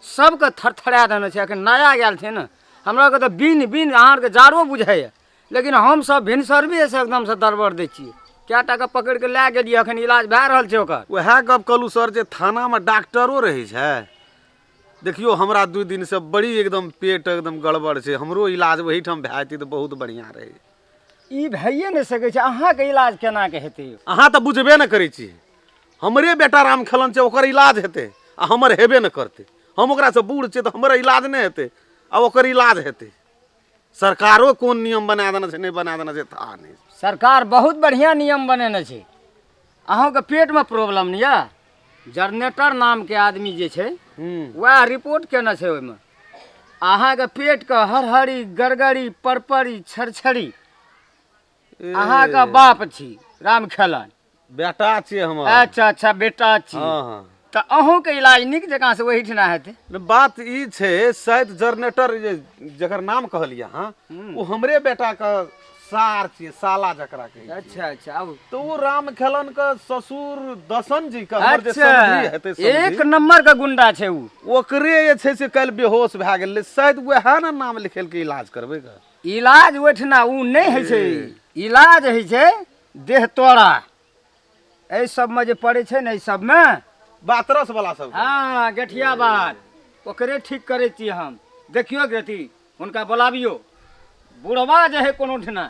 E: सबके थरथरा देने छै। एखन नया गेल छै ने, हमराके तऽ बिन अहाँके जाड़ो बुझाइए, लेकिन हमसब भिनसरबेसँ एकदमसँ दरबर दै छियै। कए टाके पकड़ि कऽ लए गेलियै, एखन इलाज भए रहल छै ओकर।
B: वएह गप कहलू सर जे थानामे डॉक्टरो रहै छै। देखियो हमरा 2 दिन से बड़ी एकदम पेट एकदम गड़बड़ छै, हमरो इलाज वही ठाम भए जेतै तऽ बहुत बढ़िया रहे।
E: ई भइए नहि सकै छै, अहाँके इलाज केना के हेतै?
B: अहाँ तऽ बुझबे न करै छी। हमरे बेटा राम खेलन छै, ओकर इलाज हेतै आ हमर हेबे न करतै। हम ओकरा से बूढ़ छै तो हमर इलाज नहीं हेतै आ ओकर इलाज हेतै। सरकारो कोन नियम बना देने छै नहीं बना देने छै था नहीं।
E: सरकार बहुत बढ़िया नियम बनेने छै। अहाँके पेटमे प्रॉब्लम नहीं यऽ, जनरेटर नामके आदमी जे छै वएह रिपोर्ट केने छै। ओहिमे अहाँके पेटके हरहरी गड़गड़ी परपरी छरछरी। अहाँके बाप छी राम खेलन,
B: बेटा छियै हमर।
E: अच्छा बेटा छी।
B: हाँ हाँ
E: तऽ अहूँके इलाज नीक जकाँ से वही ठिना हेतै।
B: बात ई छै शायद जनरेटर जे जकर नाम कहलियै हाँ वो हमरे बेटा का सार छियै, साला जकरा कहै छै।
E: अच्छा आउ।
B: तो वो राम खेलन का ससुर दसन जी का हमर जे समधी हेतै समधी,
E: एक नंबर का गुंडा छै उ।
B: ओकरे जे छै से कल बेहोश भए गेलै। शायद वएह ना नाम लिखेलकै इलाज करबै का।
E: इलाज ओहिठिना उ नहीं होइ छै, इलाज होइ छै देह तोड़ा। एहि सबमे जे पड़ै छै ने, एहि सबमे
B: बातरस वाला सब।
E: हाँ गठिया बात ओकरे ठीक करे छियै हम। देखियो गेती हुनका बोलाबियो, बुढ़वा जे है कोनो ठिना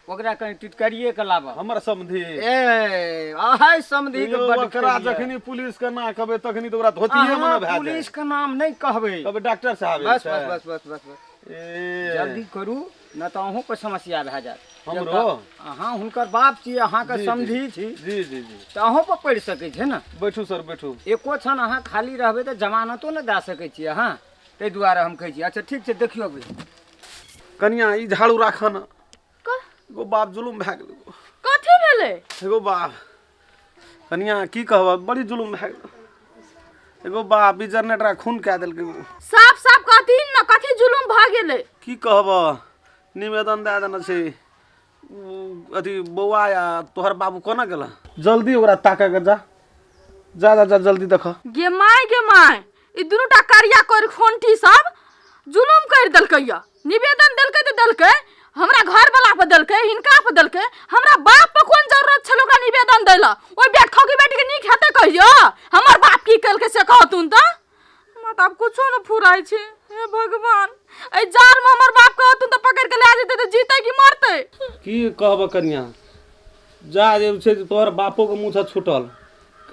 E: ओकरा कहीं टिटकरिए के लाबऽ।
B: हमर समधी
E: ए आहाय समधी के बड़
B: ओकरा जखनी पुलिस के ना कहबै तखनी तो ओकरा धोतिए में न भए जाए।
E: पुलिस के नाम नहीं कहबै,
B: कहबै डॉक्टर साहब।
E: बस बस बस बस बस बस
B: ए
E: जल्दी करू न तऽ अहूँ के समस्या भए जायत।
B: हमरो
E: अहाँ हुनकर बाप छी, अहाँ के समधी छी,
B: जी जी जी
E: तऽ अहूँ पर पड़ि सकै छै ने।
B: बैठू सर बैठू।
E: एको क्षण अहाँ खाली रहबै तऽ जमानतो न दए सकै छियै अहाँ, ताहि दुआरे हम कहै छी। अच्छा ठीक छै देखियौ
B: कनिया ई झाड़ू राख न। एगो बाप जुलुम भए गेलै।
D: कथी भेलै?
B: एगो बाप कनिया की कहब बड़ी जुलुम भए गेलै। एगो बाप ई जनरेटर खून कए देलकै।
D: साफ साफ कहथिन न कथी जुलुम भए गेलै?
B: की कहब निवेदन दए देने छै। अथी बौआ या तोहर बाबू कोना गेला? जल्दी ओकरा ताके के जा जा जा जा जल्दी देख।
D: गे माय ई दुनूटा करिया कर खोंटी सब जुलुम कर देलकै। निवेदन देलकै तऽ देलकै, हमरा घर वाला पे देलकै, हिनका पे देलकै। हमरा बाप पे कोन जरूरत छल ओकरा निवेदन दै ला? ओइ बेट खौकी बेटी के नीक हेतै कहियो? हमर बाप की केलकै से कहतुन त? मतलब कुछो न फुराई छै। हे भगवान, ए जार में हमर बाप कहतुन त पकड़ के ले जेतै त जीतै कि मरतै?
B: की कहब कनिया जा जे छै तोहर बापो के मुंह से छूटल।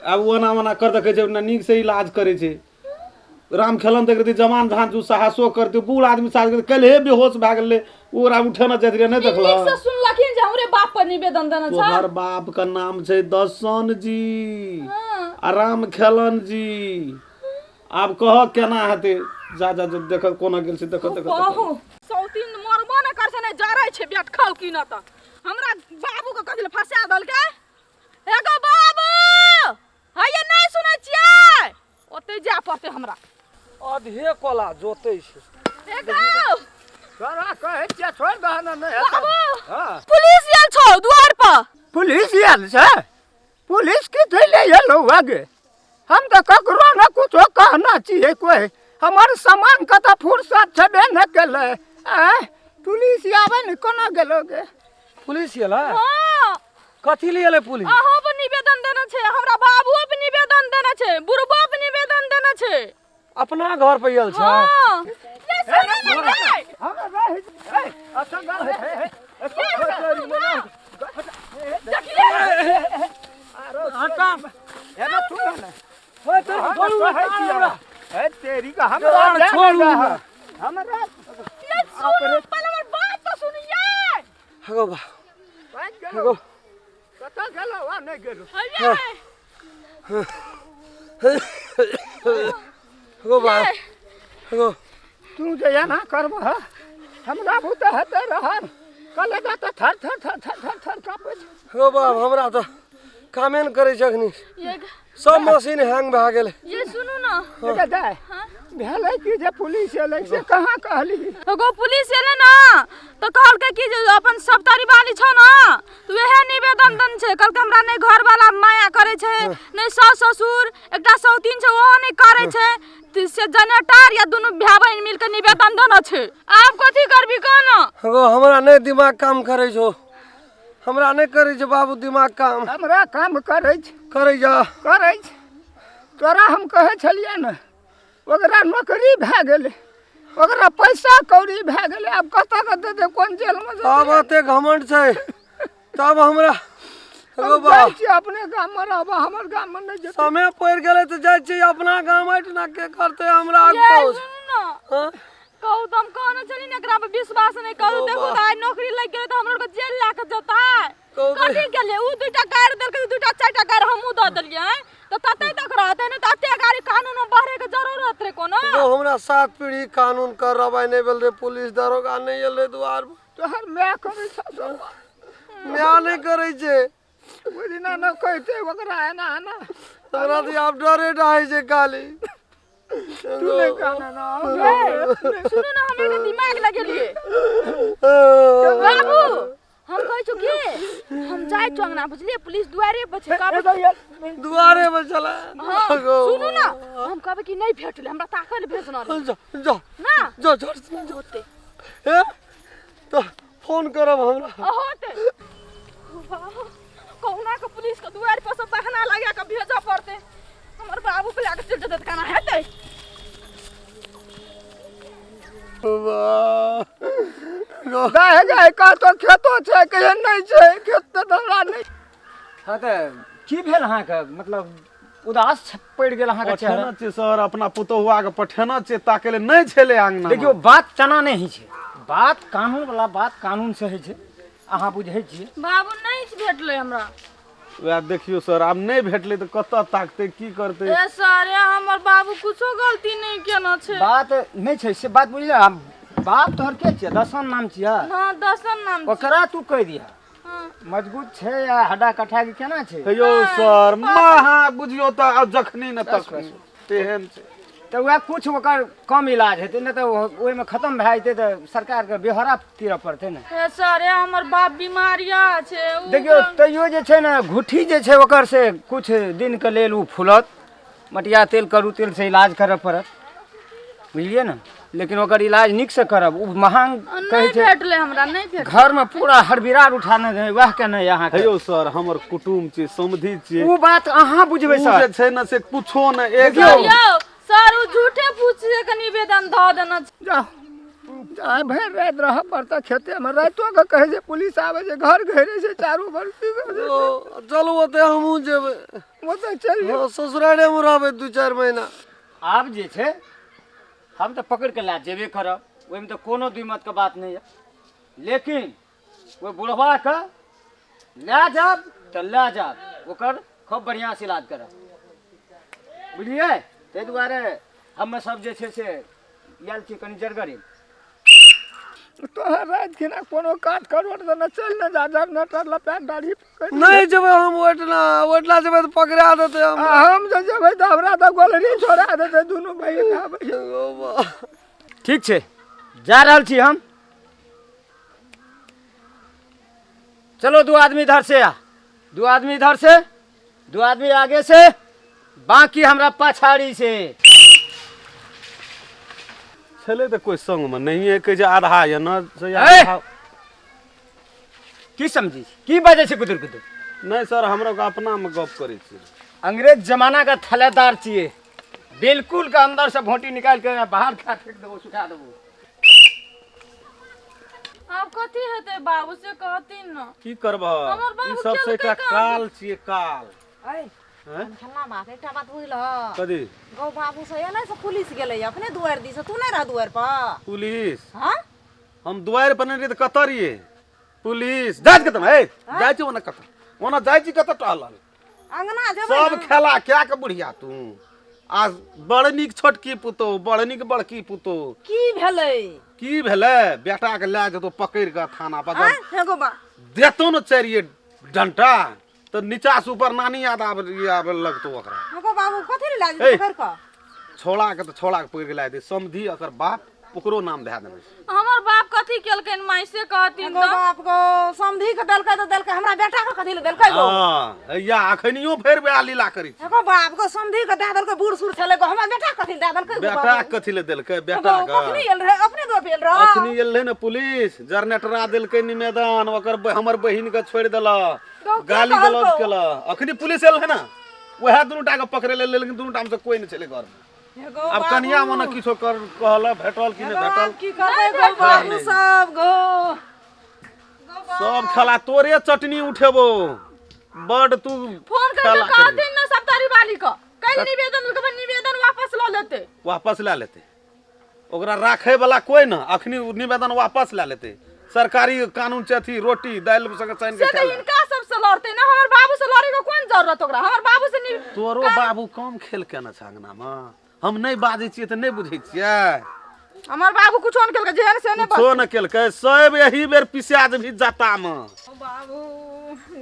B: अब ओना ओना कर देखे छै ना, नीक से इलाज करे छै। राम खेलन देख रही जवान धान जो साहसो करते, बूढ़ आदमी साथ करते, कल हे बेहोश भए गेलै। ओकरा उठे न जाइत रहे नहीं देखला।
D: नीक से सुनलखिन जे हमरे बाप पर निवेदन देना छै।
B: तोहर बाप का नाम छै दसन जी आ राम खेलन जी। आब कह केना हेतै? जा जा जा देख कोना गेल छै देख देख।
D: सौतीन मरबो न कर से ने जरै छै बेट खाउ की न त। हमरा बाबू के कथि ले फंसा देलकै? एगो बाबू हइये नहीं सुनै छियै? ओते जा पड़तै हमरा।
C: आधे कोला जोतै छै।
D: देखो
E: तोरा कहे छियै छोड़ दहन नहीं
D: बाबू
E: हां
D: पुलिस आयल छौ द्वार पर
E: पुलिस आयल छै पुलिस की थैले एलो आगे हम तो ककरो न कुछो कहना चाहिए कोई हमार सामान का तो फुर्सत छबे न केले पुलिस आवे न कोना गेलोगे
C: पुलिस एला
D: हां
C: कथी लिए एले पुलिस
D: अहो पर निवेदन देना छै हमरा बाबुओ पर निवेदन देना छै बुढ़बो पर निवेदन देना छै
C: अपना घर पे आयल छै
D: हां ये सुन नहीं
E: हम रह अच्छा गल है हटा एना तू ना
C: ओए तेरे छोड़ू
E: है तेरी का हम
C: छोड़ू
E: हमरा
D: ये सुन पहले हमर बात तो सुनिए
C: हगो बा
E: बात
C: हगो
E: गेलो कता गेलो आ नहीं गेलो
C: हगो बा हगो
E: तू जे ना करब हमरा भूत हते रहन कलेगा तो थर थर थर थर थर थर कापे
C: हगो बा हमरा तो कामे न करे छै अखनी
D: ये
C: सब मशीन हैंग भए गेल
D: ये सुनू ना
E: ये दे भेलै कि जे पुलिस एलै से कहाँ कहली
D: एगो पुलिस एले ना तो कहलकै कि जे अपन सब तारीबानी छौ ना तू एहे निवेदन दन छै कहलकै हमरा नै घर वाला माया करे छै नै सास ससुर एकटा सौतीन छै ओहो नै करे छै से जनरेटर या दुनु भाई बहन मिल के निवेदन देना छै आब कथि करबी कहना
C: हगो हमरा नै दिमाग काम करे छौ हमरा नै करे छै बाबू दिमाग काम
E: हमरा काम करै छै
C: करे जा
E: करै छै तोरा हम कहै छलियै ने ओकरा नौकरी भए गेलै ओकरा पैसा कौड़ी भए गेलै आब कतऽ कतऽ दे कोन जेलमे
C: अब एते घमंड छै तब हमरा हगो बा
E: जाइ छी अपने गाममे रहब हमर गाममे नहि जेतै
C: समय पड़ गेलै तऽ जाइ छी अपना गाँव ऐठना के करते हमरा
D: ये
C: पहुँच
D: सुनू ना
C: हाँ?
D: कहू तुम कहने चली ना एकरा पे विश्वास नहीं करू देखो तो आज नौकरी लग गेले तो हम लोग जेल ला के जता
C: कहू तो-
D: कथि के लिए उ दुटा गाड़ देलकै दुटा चारटा गाड़ हमहू द देलियै तो तते तक रहते ने तते गाड़ी कानून में बढ़े के जरूरत रे कोनो
C: तो हमरा 7 पीढ़ी कानून करवाई नहीं भेल रे पुलिस दरोगा नहीं एले दुआर पर
E: तोहर माय करै छ
C: म्या नहीं करे छै
E: ओइ दिना न कहिते ओकरा एना एना
C: हमरा तो आब डरे रहै छै खाली
E: तू नहि कहना ना
D: सुनो ना हमें के दिमाग लगेलिए बाबू हम कहै छु की हम जाय छु अंगना बुझलिए पुलिस दुआरे पर छै कहबै
C: दुआरे पर चला
D: हाँ, सुनू ना हम कहबै कि नहीं भेटले हमरा ताकल भेजना रे
C: जा जा
D: ना
C: जा जा
D: होते
C: ए तो फोन करब हमरा
D: होते कहुना के पुलिस के दुआर पर सब बहाना लगा के भेजा पड़ते हमर बाबू के लाके चल जत काना हेतै
E: गाय गाय का तो खेतो छै कहे नहीं छै खेत तऽ हमरा नहीं
I: हाँ तो की भेल अहाँके मतलब उदास पड़ गेल अहाँके चेहरा
B: पठेना छै सर अपना पुतहुआ के पठेना छै ताके ले नहीं छले आंगना
I: देखियो बात तना नहीं होइ छै बात कानून वाला बात कानून से होइ छै अहाँ बुझै छियै
D: बाबू नहीं भेटले हमरा
B: वह देखियो सर आब नहीं भेटले तो कतऽ ताकते की करते
D: ए सारे हमर बाबू कुछो गलती नहीं केना छै
I: बात नहीं छै से बात बुझलियै बाप तोहर के छियै दर्शन नाम छियै
D: हां दर्शन नाम छै।
I: ओकरा तू कह दिया
D: हाँ।
I: मजबूत छै या हड्डा कट्ठा के केना छै
B: कहियो सर महा बुझियो तऽ आब जखनी न तक तेहन छै
I: तो वह कुछ ओकर कम इलाज हेतै न तो ओहि में खत्म भए जेतै तो सरकार के बेहरा तीरऽ पड़तै ने
D: ए सारे हमर बाप बीमारिया छै उ
I: देखियो तैयो जे छै ने घुट्ठी जे छै ओकर से कुछ दिन के लेल उ फूलत मटिया तेल करू तेल से इलाज करऽ पड़त बुझलिए ना लेकिन ओकर इलाज नीक से करब उ महंग कहै
D: नहीं
I: छै
D: भेटले हमरा नहीं भेट
I: घर में पूरा हरबिरार उठाने रहे वह के नहीं अहाँ के
B: कहियो सर हमर कुटुम छै समधि छै
I: उ बात अहाँ बुझबै
B: उ
I: सर
B: जे छै न से कुछो न एक
D: यौ सर उ झूठे पूछे के निवेदन द देना छै।
E: जा चाहे भरि राति रह पड़ता खेते में राइतो के कहे छै पुलिस आवे छै घर घेरे छै चारू बरसी
C: चलू ओते हमहूँ जेबै
E: वो तो चल
C: हाँ, ससुरारे में रहबै 2-4 महीना
I: आब जे छै हम तो पकड़ के ला जेबे करब ओहिमे तो कोनो दुई मत के बात नहीं है लेकिन वो बुढ़वा के ले जाब तो ले जाब ओकर खूब बढ़िया से इलाज करब बुझलिए ताहि दुआरे हमे सब जे छै से आयल छी कनि जरगरी
E: तोहर राति खिना कोनो काट करोड़ से न चल न जा जनरेटर लपेट दाढ़ी पकड़
C: नहीं जेबै हम ओटला जेबै तऽ पकड़ा देतै
E: हम जे जेबै तऽ हमरा तऽ गोलरी छोड़ा देतै दुनू भाई आबै
I: ठीक छै जा रहल छी हम। चलो 2 आदमी इधर से आ, 2 आदमी इधर से, 2 आदमी आगे से, बाकी हमरा पछाड़ी से।
B: छले तो कोई संग में नहीं है, कहे आधा या ना से
I: ए!
B: आधा।
I: की समझी की बाजे छै कुदुर कुदुर?
B: नहीं सर, हमरा को अपना में गप करे छी।
I: अंग्रेज जमाना का थैलेदार छिए, बिल्कुल का अंदर से भोंटी निकाल के बाहर खा फेंक देबो, सुखा देबो।
D: अब कथी हेतै बाबू से कहती न।
B: की करबा,
D: हमर बाबू
B: ई सब से
D: केलकै
B: एकटा
D: काम।
B: काल छिए, काल।
F: ऐ
B: हैं?
F: खेलना बात एकटा बात बुझल
B: कदी
F: गौ बाबू से एलै से पुलिस गेलै अपने दुआर दी से तू नहीं रह दुआर पर।
B: पुलिस?
F: हाँ
B: हम दुआर पर नहीं रही तो कत रहिए? पुलिस जाय कत ए जाय छी ओना कत, ओना जाय छी कत टहलल।
F: अंगना जेबै
B: सब
F: न।
B: खेला क्या के बुढ़िया तू आ बड़ नीक छोटकी पुतो, बड़ नीक बड़की पुतो।
F: की भेलै?
B: की भेलै? बेटा के लै जेतो पकड़ के थाना पर,
F: आय हेगो बा
B: देतो न चारिये डंटा तो नीचा से ऊपर नानी याद आवे लगतो ओकरा।
F: हेगो बाबू कथी ले
B: ए!
F: लाज पकड़ के?
B: छोड़ा के तो छोड़ा के पकड़ के ला दे, समधी अकर बाप ओकरो नाम दे देने।
D: हमर बाप कथी केलकैन माई से कहती
F: हेगो
D: न।
F: बाप को समधी के देलकै तो देलकै, हमरा बेटा के कथी ले देलकै गो?
B: हां या अखनियो फेर बे लीला करी।
F: हेगो बाप को समधी के दे देलकै, बूढ़ सूढ़ छलै गो, हमरा बेटा कथी ले दे देलकै गो?
B: बेटा कथी ले देलकै? बेटा
F: हेगो, कखनी
B: के
F: एल रहे अपने दो पेल रह।
B: अखनी एलै न पुलिस, जरनेटरा देलकै निवेदन, ओकर हमर बहिन के छोड़ देला,
F: तो की
B: गाली
F: कहलकौ?
B: गलौज केला। अखनी पुलिस एल है ना, वह दुनू टा के पकड़े ले, लेकिन दुनू टा में से कोई नहीं चले घर में।
F: हेगो
B: अब
F: बाबू,
B: कनिया मने किछो कर कहला, भेटल कि
F: हेगो
B: नहीं भेटल?
F: आप की करबै गो बाबू सब गो?
B: सब खेला तोरे चटनी उठेबो, बड तू
D: फोन करके
B: खेला
D: कहती
B: करी।
D: न सब तारी वाली का कल निवेदन के निवेदन वापस लो लेते।
B: वापस ला लेते, ओकरा राखे वाला कोई ना, अखनी निवेदन वापस ला लेते। सरकारी कानून से अथी रोटी दाल संग चैन के
D: से तो
B: खेला।
D: इनका सबसे लड़ते ना, हमर बाबू से लड़े के कौन जरूरत ओकरा? हमर बाबू से
B: तोरो बाबू कम खेल के ना छांगना में, हम नहीं बाजै छियै त नहीं बुझै छियै।
D: हमर बाबू कुछो न केलकै, जेहन से ने
B: कुछो न केलकै, सब यही बेर पिसाज भी जाता में।
F: बाबू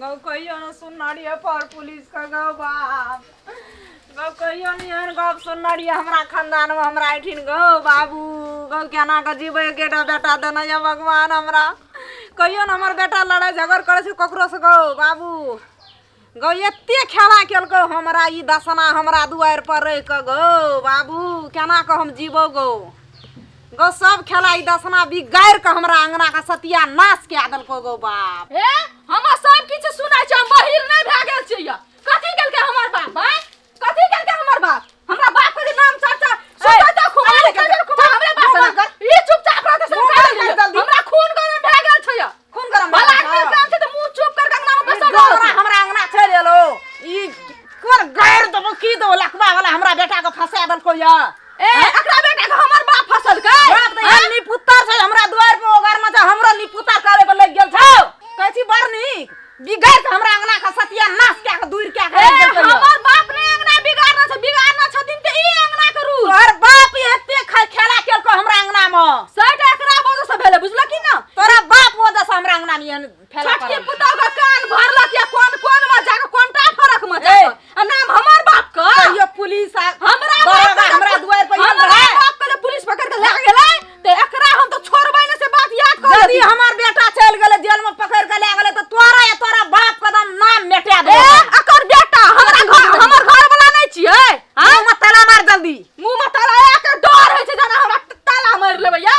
F: गौ कहियो न सुननारिया पर पुलिस का गौ बाप गौ कहियो न यार गौ सुननारिया हमरा खानदान में हमरा ऐठिन गौ बाबू गौ केना के जीवे केटा बेटा देना या भगवान हमरा कहियो न हमर बेटा लड़ाई झगड़ करे छै ककरो से गौ बाबू गौ एते खेला केलको हमरा ई दसना हमरा दुआर पर रह के गौ बाबू केना के हम जीवो गौ गौ सब खेला ई दसना बिगाड़ के हमरा अंगना का सतिया नाश के देलको गौ बाप।
D: हे हम सब किछ सुनाय छै, हम बहिर नै भए गेल छियै। कथि केलकै हमर बाप? हैं कथि केलकै हमर बाप? हमरा बाप के नाम चर्चा सुनता खुमार के खुमार हमरे बाप कर ई चुपचाप रहते सब हमरा खून गरम भए गेल छै।
F: खून गरम
D: भला के काम छै त मुंह चुप कर के अंगना में बैसल
F: गौरा हमरा अंगना चल एलो ई कर गैर दबो की दो लखबा वाला हमरा बेटा के फंसा देलको या।
D: ए एकरा बेटा के हमर बाप फसल के
F: बाप त यार निपुत्तर छै हमरा द्वार पे ओगर में हमरो निपुत्तर करे पे लग गेल छौ कहै छी बड़ नीक बिगाड़ के हमरा अंगना का सतिया नाश के दूर के रख देलको या।
D: हमर बाप ने अंगना बिगाड़ना छथिन त ई अंगना के रूल
F: तोहर बाप एते खेला केलको हमरा अंगना में
D: सट एकरा वजह से भेले बुझल कि न?
F: तोरा बाप वजह से हमरा अंगना में फैला
D: छोटकी पुतौ के कान भरलक या कोन में जाके कोनटा फरक में
F: ए,
D: जाके नाम हमर बाप का
F: कहियो पुलिस
D: हमरा
F: दरोगा हमरा द्वार पे
D: हमरा
F: हमरा
D: बाप के पुलिस पकड़ के ले गेलै त एकरा हम तो छोड़बै न से बात याद कर
F: यदि हमर बेटा चल गेलै जेल में पकड़ के ले गेलै त तोरा या तोरा बाप का नाम मिटा
D: ए
F: देबो।
D: अकर बेटा हमर घर वाला नै छियै। हां
F: मुंह में ताला मार जल्दी
D: मुंह में ताला एकर डर होइ छै जना हमरा ताला मार लेबै या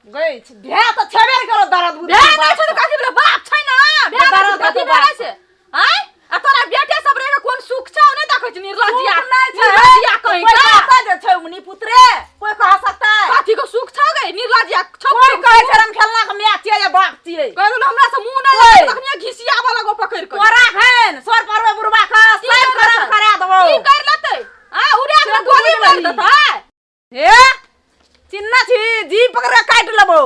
F: गई भे तो छेबे करो दर्द बुद्धि
D: भे नै छै त कथि भेलै बाप छै न भे
F: दर्द
D: कथि
F: बाप।
D: भेलै से हैं आ तोरा बेटे सब रे कोन सुख छौ नै देखै छी निर्लज्जिया
F: नहीं छै
D: निर्लज्जिया कहीं
F: कोई
D: का
F: कहता जे छै मुनि पुत्रे कोई कह सकता है
D: कथि को सुख छौ गे निर्लज्जिया छौ
F: कोई कहे छै हम खेलना के मैच छियै या बाप छियै
D: कहलु हमरा से मुंह नै
F: ओए।
D: लगे तखनी घिसियाबा लगो पकड़ के
F: तोरा खैन सोर परवे बुरबा का सब करम करा देबो
D: की कर लेतै आ उड़ा के गोली मार देतै
F: हे चिन्ना छी जी पकड़ के काट लेबो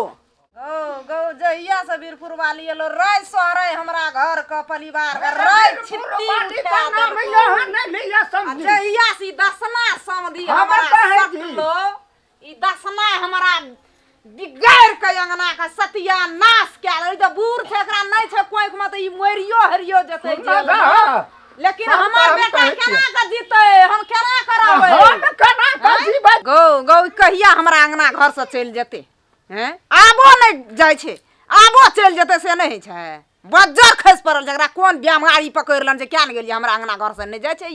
F: गौ गौ जहिया से वीरपुर वाली एलो राय सोहरे हमरा घर का परिवार का राय छिट्टी उठा देलको। जहिया सी दसना समधी
E: हमर
F: हमरा
E: कहे जी।
F: सटलो ई दसना हमरा बिगाड़ के अंगना का सतिया नाश के देलै त बूढ़ छै एकरा नै छै कोई में त ई मोरियो हरियो जते जेल में। लेकिन
E: हम
F: हमर
E: तो
F: बेटा
E: हम
F: केना के जीते हम केना करबै गौ गौ कहिया हमरा अंगना घर से चल जेते हैं आबो नहीं जाय छे आबो चल जते से नहीं छै बज्जर खस पड़ल जकरा कोन बेमारी पकड़लन जे क्या न गेलिए हमरा अंगना घर से नहीं जाय छै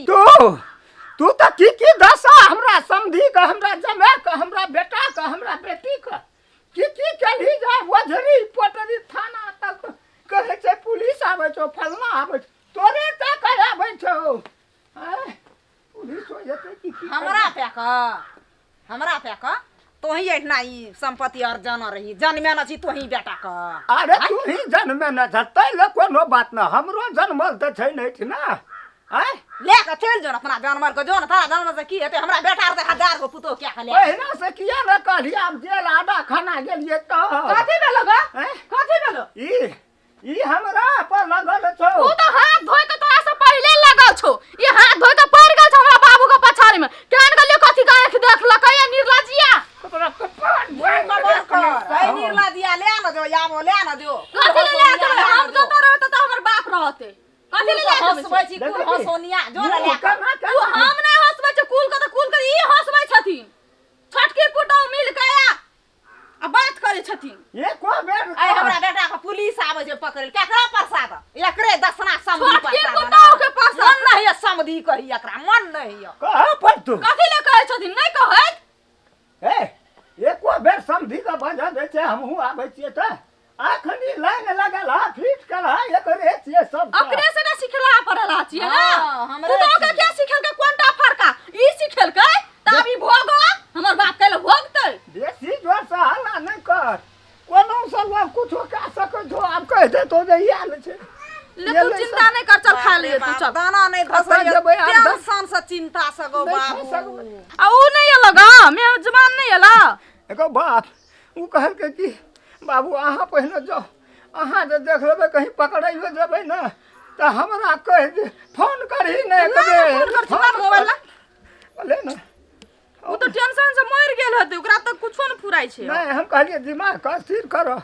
E: तू तो की दशा हमरा समधी का हमरा जमाय का हमरा बेटा का हमरा बेटी का की चली जाए वजरी पोटरी थाना तक कहे छै पुलिस आवे छो फलना आवे तोरे का कहे आवे छो पुलिस हो जते की
F: हमरा पे का तो ही एठना ई संपत्ति और जाना रही जन्मे न छी तो ही बेटा का
E: अरे तू ही जन्मे न छतै ले कोनो बात न हमरो जन्मल त छै नै थी ना हैं
F: ले के चल जो अपना जानवर को जो न तारा जानवर से की हेते हमरा बेटा रे हजार को पुतो क्या खले
E: पहिना से किया न कहली आब जेल आधा खाना गेलिए त
F: कथि भेलो ग कथि भेलो
E: ई हमरा पर लगल छौ
D: तू तो हाथ धोय के तोरा से पहले लगल छौ ये हाथ धोय के पड़ गेल छ हमरा बाबू के पछाड़ी में केन गलियो कथि का आंख देख लकैया निर्लजिया
E: तोरा कपाट
F: खबर कर ए निर्लजिया ले न जो याबो ले न जो
D: कथि ले ले चल हम जो तो रहत त हमर बाप रहते कथि ले ले
F: हंसबै छी कुल हंसोनिया जो न ले
D: तू हम नहीं हंसबै छ कुल के ई हंसबै छथिन छटकी पुटौ मिल के आ बात करे छथिन
E: ये को बेर
F: ए हमरा बेटा के पुलिस आवे जे पकड़ केकरा प्रसाद एकरे दसना समधी
D: छटकी
F: प्रसाद
D: पुटौ के पास
F: मन नहीं समधी कही एकरा मन नहीं
E: कहा पर तू
D: कथि ले कहे छथिन नहीं कहत
E: ए को बेर समधी का बजा दे छै हमहु आबै छियै त आखनी लाइन लगल हा फिट कर हा एकरे छियै सब
D: अकरे से ना सिखला पड़ला छियै ना
F: हमरे
D: तू तो के क्या सिखल के कोनटा फरका ई सिखल के ताबी भोग हमर बाप कहले भोगतै
E: देसी जोर से हल्ला नहीं कर कोनो सब कुछ का सकै छो आब कह दे तो जे याद छै
D: ले तू चिंता नहीं कर चल खा लिए तू चल
F: दाना नहीं धसै
E: जेबै आब
F: टेंशन से चिंता से गो बाबू
D: आ ऊ नहीं अलग मैं जवान नहीं अला
E: एको बाप उ कहल के कि बाबू अहाँ पहिने जाओ अहाँ जे देख लेबै कहीं पकड़ाइयो जेबै ना त हमरा कह दे फोन करही नहीं कबे
D: फोन मोबाइल ला
E: बोले ना
D: ऊ तो टेंशन से मर गेल हते ओकरा तक कुछो न फुराई छै
E: नहीं हम कहलिए दिमाग का स्थिर करो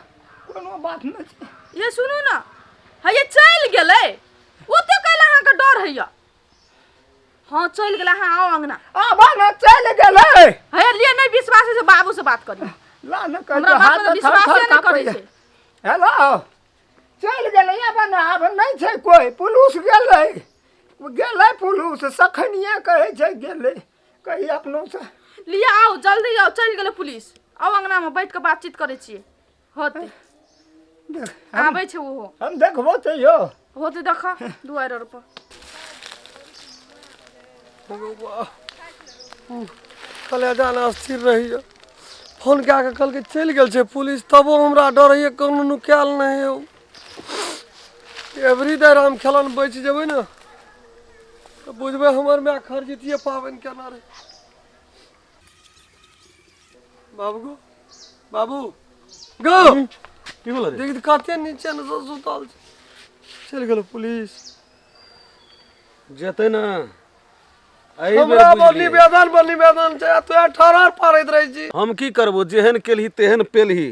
E: कोनो बात नहीं छै
D: ये सुनू ना हये चल गेलै ओते कहला हां के डर हैया हां चल गेला हां आओ अंगना
E: आबा ना चल गेलै
D: हये लिए नहीं विश्वास से बाबू से बात करी
E: ला न कर
D: हमरा बात पे विश्वास नहीं करे छै
E: हेलो चल गेलै आबा ना आब नहीं छै कोई पुलिस गेलै पुलिस सखनिए कहै छै गेलै कही अपनो से
D: लिया आओ जल्दी आओ चल गेलै पुलिस आओ अंगना में बैठ के बातचीत करे छियै होते आबै छै ओहो
E: हम देखबो तो यो
D: होते देखा दुआर पर
C: कले जाना स्थिर रही फोन क्या के कल के चल गेल छै पुलिस तबो हमरा डर है कोनो नुकाल नहीं है एवरी देर हम खेलन बच जेबै ना तो बुझबै हमर में खर्जितिए पावन केना रे बाबू गो
B: की बोल रे
C: देख कते नीचे न सुतल छै चल गेल पुलिस
B: जेतै ना
C: हमरा निवेदन छै तो ठहर पारैत रहै छी
B: हम की करबो जेहन केलही तेहन पेलही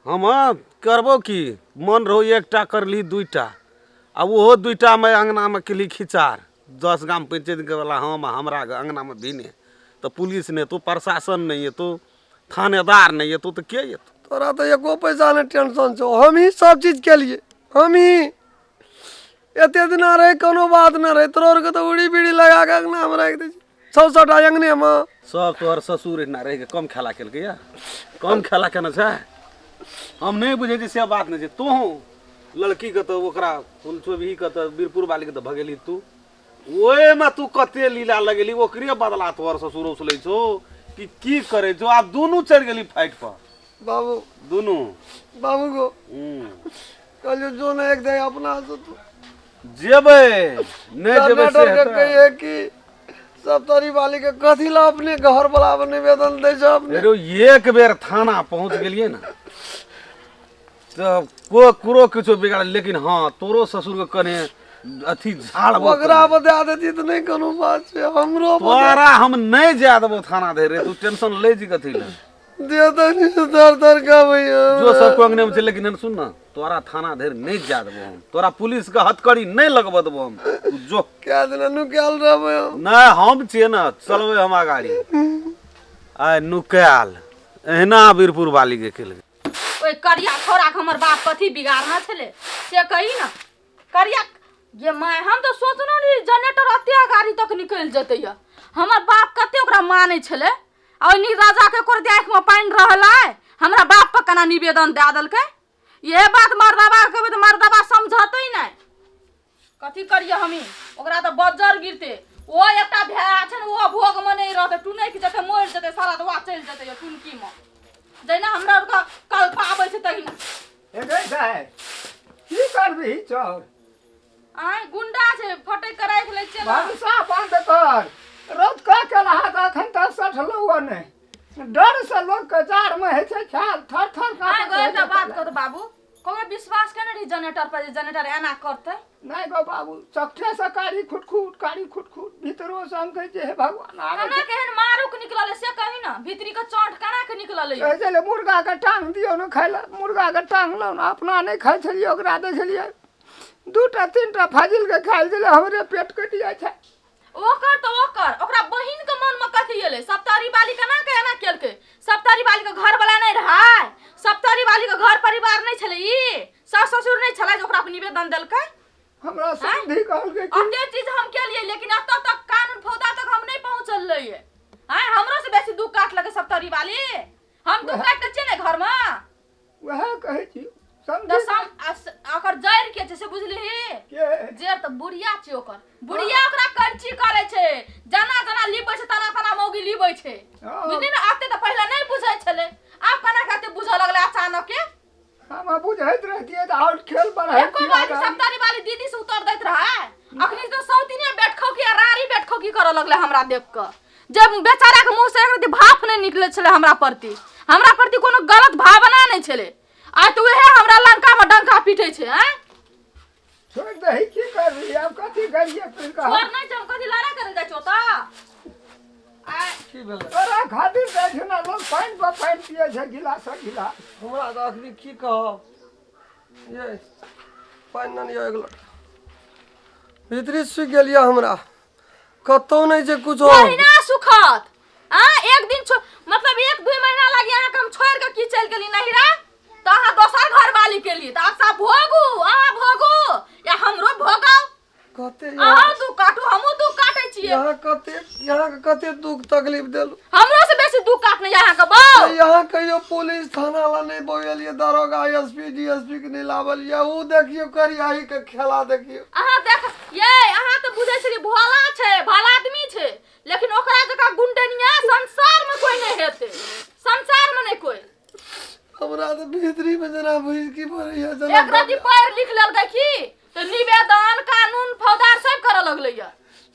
B: हम करबो की मन रहो एकटा करली दुईटा आ ओहो दुईटा में अंगना में केली खिचार 10 गाम पंचायत के वाला हम हमरा अंगना में भी नहीं तो पुलिस ने तो प्रशासन नहीं है तो थानेदार नहीं है तो के ये
C: तोरा तो एको पैसा नहीं टेंशन छो हम ही सब चीज के लिए हम ही एते दिन रहे कोनो बात न रहे तोर के तो उड़ी बीड़ी लगा के अंगना में रख दे 600 अंगने में
B: सब तोहर ससुर ना रह के कम खेला केलकै या कम खेला केना छै हम नहीं बुझे छी से बात नहीं छै तू लड़की के तो ओकरा फुलचोभी के तो बीरपुर वाली के तो भगेली तू ओए में तू कते लीला लगेली ओकरे बदला तोहर ससुर उसलै छो की करे छो आब दोनों चढ़ गेली फाइट पर
C: बाबू
B: दोनों
C: बाबू को कल जो न एक दे अपना से तू
B: जेबे नहीं जेबे से
C: कहिए कि सब तरी वाली के कथी ला अपने घर वाला निवेदन दे छ अपने
B: रे एक बेर थाना पहुंच गेलिए ना तो कुरो किछो बिगाड़ लेकिन हाँ तोरो ससुर के कने अथी झाड़
C: ओकरा बता देती तो नहीं कोनो बात छै हमरो
B: तोरा हम नहीं जा देबो थाना धे रे तू टेंशन ले जी कथी ले
C: दे दनी दर का भैया
B: जो सब को अंगने में चल लेकिन सुन ना तोरा थाना धे नहीं जा देबो हम तोरा पुलिस का हथकड़ी नहीं लगब देबो हम तू जो
C: क्या दिन नुकाल रहबे
B: नहीं हम छिए ना चलबे हम गाड़ी आय नुकाल एहना वीरपुर वाली के केल
D: ओए करिया छोरा के हमर बाप कथी बिगाड़ना छले से कही ना करिया ये माय हम तो सोचनो नी जनरेटर अते गाड़ी तक निकल जते या हमर बाप कते ओकरा माने छले और नी राजा के कोर देख में पाइन रहला हमरा बाप पर कना निवेदन दे देलके ये बात मर्दाबा के तो मर्दाबा समझते ही नहीं कथी करिए हमी ओकरा तो बज्जर गिरते ओ एकटा भैया छै न ओ भोग में नहीं रहते तू नहीं कि जते मोर जते सारा दवा चल जते या टुनकी में जैना हमरा का कल्पा आबै छै तहिना
E: ए गई है की करबी चल
D: आय गुंडा छै फटै के राख ले छै
E: भरोसा बंद कर रोज का केला हाथ अखन तक सठलो हुआ नहीं डर से लोग के जार में है छै ख्याल थर थर का
D: आय गए त बात कर बाबू कोमे विश्वास केने रही जनरेटर पर जनरेटर एना करते
E: नहीं गो बाबू चक्ठे से कारी खुटखुट भीतरो से हम कहे जे हे भगवान आगे
D: हमरा केहन मारुक निकलले से कही ना भीतरी के चोट कना के निकलले
E: कहे चले मुर्गा के टांग दियो न खाइला मुर्गा के टांग लो न अपना नहीं खाइ छलिए ओकरा दे छलिए दूटा तीनटा फाजिल के खाइ छले हमरे पेट कटि जाय छै
D: ओकर तो ओकरा बहिन के मन में कथी एले सप्तारी वाली कना के एना केलके सप्तारी वाली के घर वाला नहीं रहा सप्तारी वाली के घर परिवार नहीं छले ई सास ससुर नहीं छले जे ओकरा पे निवेदन देलकै
E: हमरा समझी कहल के
D: अन्य चीज हम के लिए लेकिन अब तक कानून फौदा तक हम नहीं पहुंचल रहिए हां हमरो से बेसी दुख काट लगे सप्तारी वाली हम दुख काट के ने घर में
E: वह कहे छी
D: समझ अकर जैर के छै से बुझली
E: के
D: जेर त बुढ़िया छै ओकर बुढ़िया ओकरा करची करे छै जना लिबै छै तना मौगी लिबै छै बुझली ना आते त पहले नहीं बुझै छले आब कना खाते बुझ लगले अचानक के
E: हम बुझैत रहतिए त और खेल बढ़ै
D: एको बार सप्तारी वाली दीदी से उतर दैत रहा अखनी तो सौतिने बैठखौ की रारी बैठखौ की करे लगले हमरा देख के जब बेचारा के मुंह से एक भाप नहीं निकले छले हमरा प्रति कोनो गलत भावना नहीं छले आ तू हे हमरा लंका में डंका पीटे छै हैं
E: छोड़ दही की कर रही अब कथी करिए फिर का
D: और नहीं जब कथी लड़ा करे जाय छोता आ
C: की भेलै
E: तोरा खातिर देख ना लोग पाइन पर पाइन पिए छै गिलास गिलास
C: हमरा तो आखिरी की कहब ये पानि न एक लोटा भीतरी सूखि गेलियै हमरा कतौ नहीं छै कुछो
D: महीना सुखत आ एक दिन मतलब 1-2 महीना लागी अहाँ हम छोड़ के की चल गेली नहिरा त अहाँ दोसर घर वाली के लिए त आप सब भोगू या हमरो भोगाओ
C: कते
D: अहाँ दू काटू हमहू दू काटै छियै
C: यहाँ के कते दुख तकलीफ देलु
D: हमरो से बेसी दू काटने यहाँ के बाऊ
C: यहाँ कहियो पुलिस थाना ला नहीं बोलिए दरोगा एसपी डीएसपी के नहीं लावल या ऊ देखियो करियाही के खेला देखियो
D: अहाँ देख ये अहाँ तो बुझै छी भोला छै भला आदमी छै लेकिन ओकरा जका गुंडनिया संसार में कोई नहीं हेते संसार में नहीं कोई
C: हमरा तो भीतरी में जना भूज की पड़ैया
D: एक रति पैर लिख लेल देखी तो निवेदन कानून फौजदार सब करे लगले या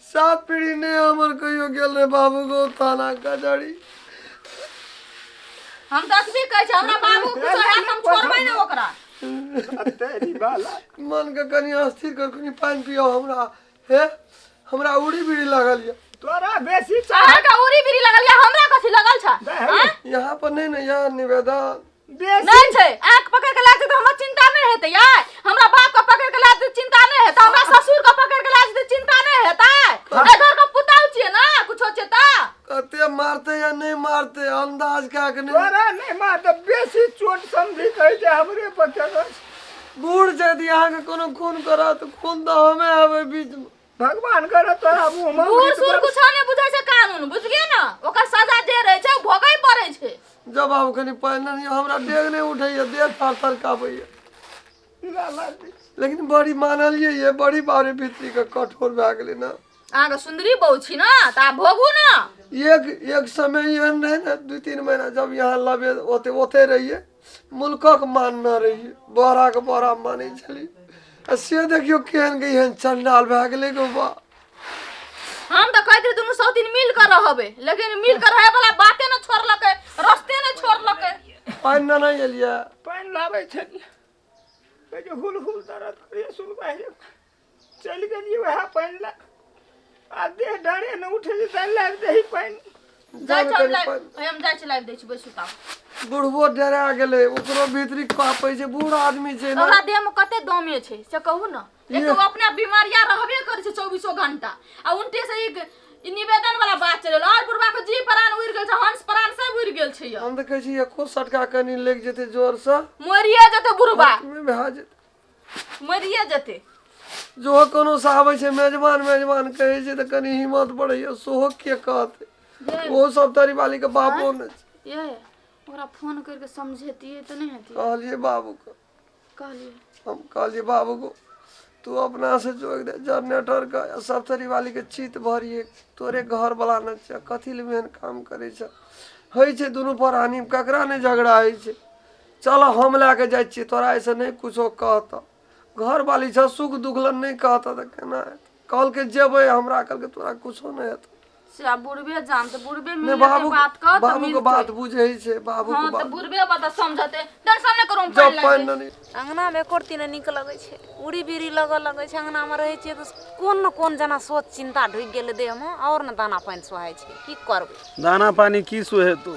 C: 7 पीढ़ी ने हमर कहियो गेल रे बाबू गो थाना कचहरी
D: हम 10 भी कह छै हमरा बाबू कुछ हाथ हम छोड़बै ने ओकरा
E: तेरी बाला
C: मन के कनी अस्थिर कर कनी पानी पियो हे हमरा उड़ी बीड़ी लागल या
E: तोरा बेसी
D: चाहे का उरी बिरी लगल या हमरा कथि लगल छ
C: यहाँ पर नहीं ना यहाँ निवेदन
D: नहीं छै आंख पकड़ के लाते तो हमरा चिंता नहीं हेते यार हमरा बाप का पकड़ के लाते चिंता नहीं हेता हमरा ससुर का पकड़ के लाते चिंता नहीं हेता इधर का पुताउ छिए ना कुछ होचे ता
C: कते मारते या नहीं मारते अंदाज का के नहीं
E: तोरा नहीं मार त बेसी चोट समझी कहे जे हमरे पकड़
C: बूढ़ यदि यहाँ के कोनो खून करा तो खून तो हमें आवे बीच में
E: भगवान करे तोरा मुंह में
D: बूढ़ सुर कुछ नहीं बुझै छै कानून बुझ गेल ना ओकर सजा जे रहे छै भोगै पड़े छै
C: जब आप कनी पानी नहीं हमरा डेग नहीं उठैया देह थर काबैया लेकिन बड़ी मानलिए ये बड़ी बारी भीतरी का कठोर भए गेलै ना
D: अहाँ के सुंदरी बहु छी ना त आब भोगू ना
C: एक समय एहन रहे ना 2-3 महीना जब यहाँ लबे ओते रहिए मुल्कक मान न रहिए बड़ा के बड़ा माने छली से देखियो केहन गई हन चंडाल भए गेलै गो बा
D: हम तो कहते दुनु सब दिन मिल कर रहबे लेकिन मिल कर रहे वाला बातें न छोड़लके रास्ते न छोड़लके
C: पानी न नहीं एलिया
E: पानी लाबै छलिए पे जो हुल दर्द करे सुनबा चल गेलिए वह पानी ला आ देह डारे न उठे जे लाग दही पानी
D: जाय चल हम जाय चलाइ दै छी बैसु ता
C: बुढ़बो डरा गेलै ओकरो भीतरी कापै छै बूढ़ आदमी छै ना
D: ओकरा देह में कते दमे छै से कहू ना एक तो अपने बीमारिया रहबे करे छै 24 घंटा आ उनटे से ई निवेदन वाला बात चलल और बुढ़वा के जी प्राण उड़ गेल छ हंस प्राण सब उड़ गेल छै
C: हम तो कहै छी एको सटका कनी लग जेते जोर से
D: मरिए जते बुढ़वा
C: में भा जेते
D: मरिए जते
C: जो कोनो साहब छै मेजबान कहै छै त कनी हिम्मत बढ़ैया सोहो के कहते वो सब तरी वाली के बापो ने
D: ये ओकरा फोन करके समझेतिए त नहीं हेती
C: कहलिए बाबू को
D: कहलिए
C: हम कहलिए बाबू को तू अपना से जोड़ दे जनरेटर का या सब तरी वाली के चीत भरिए तोरे घर वाला न छ कथी ले मेहन काम करे छ होई छै दोनों परानी ककरा ने झगड़ा होई छै चलो हम लाके जाय छी तोरा ऐसे नहीं कुछो कहता घर वाली छ सुख दुख लन नहीं कहता त केना कल के जेबे हमरा कल के तोरा कुछो नहीं हेत
D: से बुढ़बे जान त बुढ़बे मिल
C: बाबू
D: के बात कर त
C: बाबू को बात बुझे छै बाबू
D: हां
C: को
D: त
C: बात
D: बुढ़बे बता समझते टेंशन न करू
C: जब पाइन नहीं
F: अंगना में एकोरती ने नीक लगे छै उड़ी बीड़ी लगे छै अंगना में रहे छियै त कोन न कोन जना सोच चिंता ढुक गेल देह में और न दाना पानी सोहाय छै की करबै
B: दाना पानी की सोहे तू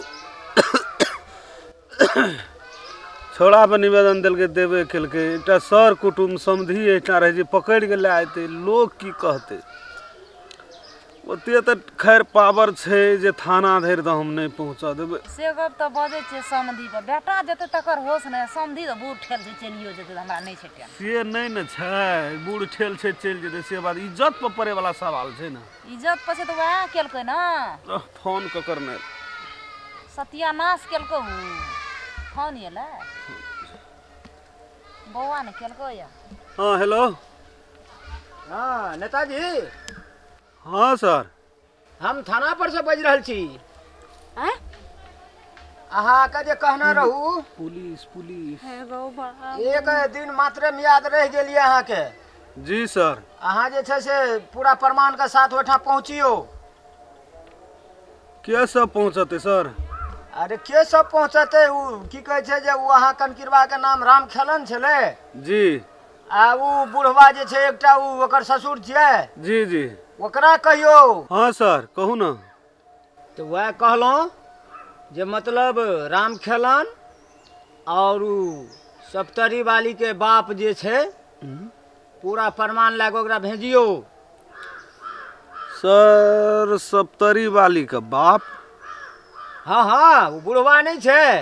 B: छोड़ा पर निवेदन दिल के देवे केलके एकटा सर कुटुम समधी एकटा रहे जे पकड़ के ले आते लोग की कहते ओते त खैर पावर छै जे थाना धरि त हम नहीं पहुंचा देबे
F: से गप त बजे छै समधी पर बेटा जते तकर होश नै समधी त बूढ़ ठेल से चलियो जते हमरा नहीं छै टेन
B: से नहीं न छै बूढ़ ठेल छै चल जेते से बात इज्जत पर पड़े वाला सवाल छै ना
F: इज्जत पर से त वह केलकै ना
B: फोन ककर नहीं
F: सत्यानाश केलकै फोन एला बौआ ने केलको या
B: हां हेलो
I: हाँ नेताजी
B: हां सर
I: हम थाना पर से बज रहल छी
F: हैं
I: अहाँ के जे कहना रहू
B: पुलिस
F: हे गौ बा
I: एक दिन मात्र में याद रह गेलिए अहाँ के
B: जी सर
I: अहाँ जे छै से पूरा प्रमाण के साथ ओठा पहुँचियो
B: के सब पहुंचते सर
I: अरे के सब पहुँचते उ की कहै छै जे उ अहाँ कनकिरवा के नाम राम खेलन छलै
B: जी
I: आ उ बुढ़वा जे छै एकटा उ ओकर ससुर छियै
B: जी जी
I: ओकरा कहियो
B: हाँ सर कहू ना
I: तो वह कहलहुँ जे मतलब राम खेलन और उ सप्तरी वाली के बाप जे छै पूरा प्रमाण लाग ओकरा भेजियो
B: सर सप्तरी वाली का बाप
I: हाँ हाँ वो बुढ़वा नहीं छै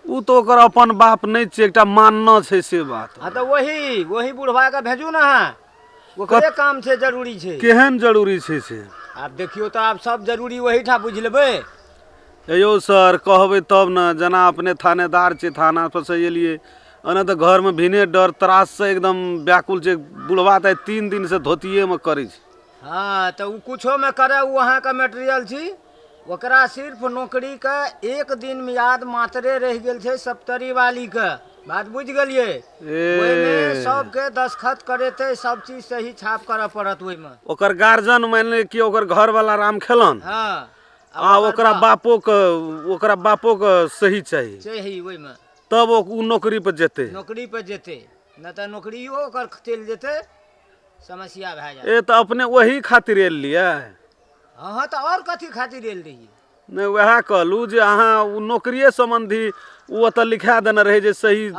B: उ तो ओकर अपन बाप नहीं छै एकटा मानना छै से बात
I: हाँ तो वही बुढ़वा के भेजू ना ओकरे काम छै जरूरी छै
B: केहन जरूरी छै से
I: आब देखियो तो आप सब जरूरी वही ठा बुझ लेबै
B: यौ सर कहबै तब ना जना अपने थानेदार छै थाना पर से एलिए अने तो घर में भिने डर त्रास से एकदम व्याकुल छै बुढ़वा त 3 दिन से धोतिये में करै छै
I: हाँ तो उ कुछो में करे उ अहाँ का मटेरियल छी ओकरा सिर्फ नौकरी का एक दिन में याद मात्रे रह गेल छै सप्तरी वाली के बात बुझ गेलिए ओइमे सबके दस्तखत करेते सब चीज सही छाप करऽ पड़त ओइमे
B: ओकर गार्जियन मान ले कि ओकर घर वाला राम खेलन
I: हाँ
B: आ ओकरा बापो के सही चाहिए
I: सही ओइमे
B: तब उ नौकरी पर जेते
I: नौकरी पे जेते न त नौकरियो ओकर चल जेते समस्या भए जाए
B: ए तो अपने वही खातिर एलिए
I: हाँ तो और कथी खातिर एल रही
B: नहीं वह कहलू जे अहाँ उ नौकरिये संबंधी उ त लिखा देने रहे जे सही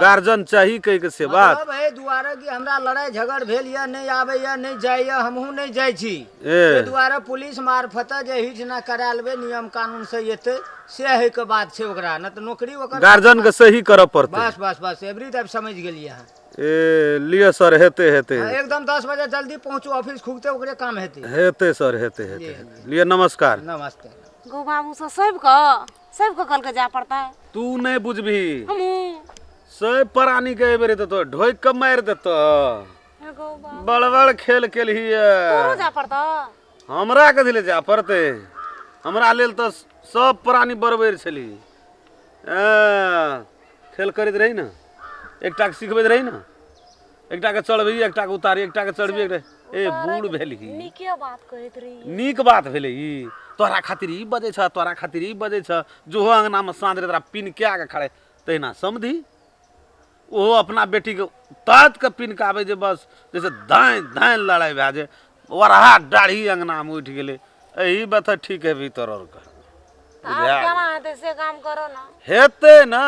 B: गार्जियन चाहिए कह के से बात
I: मतलब ए दुआरे कि हमरा लड़ाई झगड़ भेल या नहीं आवे या नहीं जाय या हमहू नहीं जाय छी
B: ए
I: ए दुआरे पुलिस मार्फत जे हिच ना करा लेबे नियम कानून से एते से है के बात छै ओकरा न त नौकरी ओकर
B: गार्जियन के सही करऽ पड़ते
I: बस एवरी टाइप समझ गेलिए अहाँ
B: ए लिए सर हेते
I: एकदम 10 बजे जल्दी पहुंचू ऑफिस खुगते ओकरे काम हेते
B: सर हेते लिए नमस्कार
I: नमस्ते
F: गौ बाबू से सब को कल के जा पड़ता है
B: तू नहीं बुझबी
F: हमू
B: सब प्राणी के बेरे तो ढोक के मार देतो
F: हे गौ बाबू
B: बड़बड़ खेल केलही
F: तोरो जा पड़ता
B: हमरा के दिले जा पड़ते हमरा लेल तो सब प्राणी बरबर छली खेल करैत रही ना एकटा के सिखबैत रही ना एकटा के चढ़बी एकटा के उतारी एकटा के चढ़बी ए बूढ़ भेली
F: नीके बात कहत रही
B: नीक बात भेले ई तोरा खातिर ई बजे छ तोरा खातिर ई बजे छ जो अंगना में साँझ रे तोरा पिन के आगे खड़े तहिना समझी ओ अपना बेटी के तात के पिन के आवे जे बस जैसे दाएं दाएं लड़ाई भए जे वरहा दाढ़ी अंगना में उठ गेले एही बात ठीक है भीतर और का
F: आप केना हेते से काम करो ना
B: हेते ना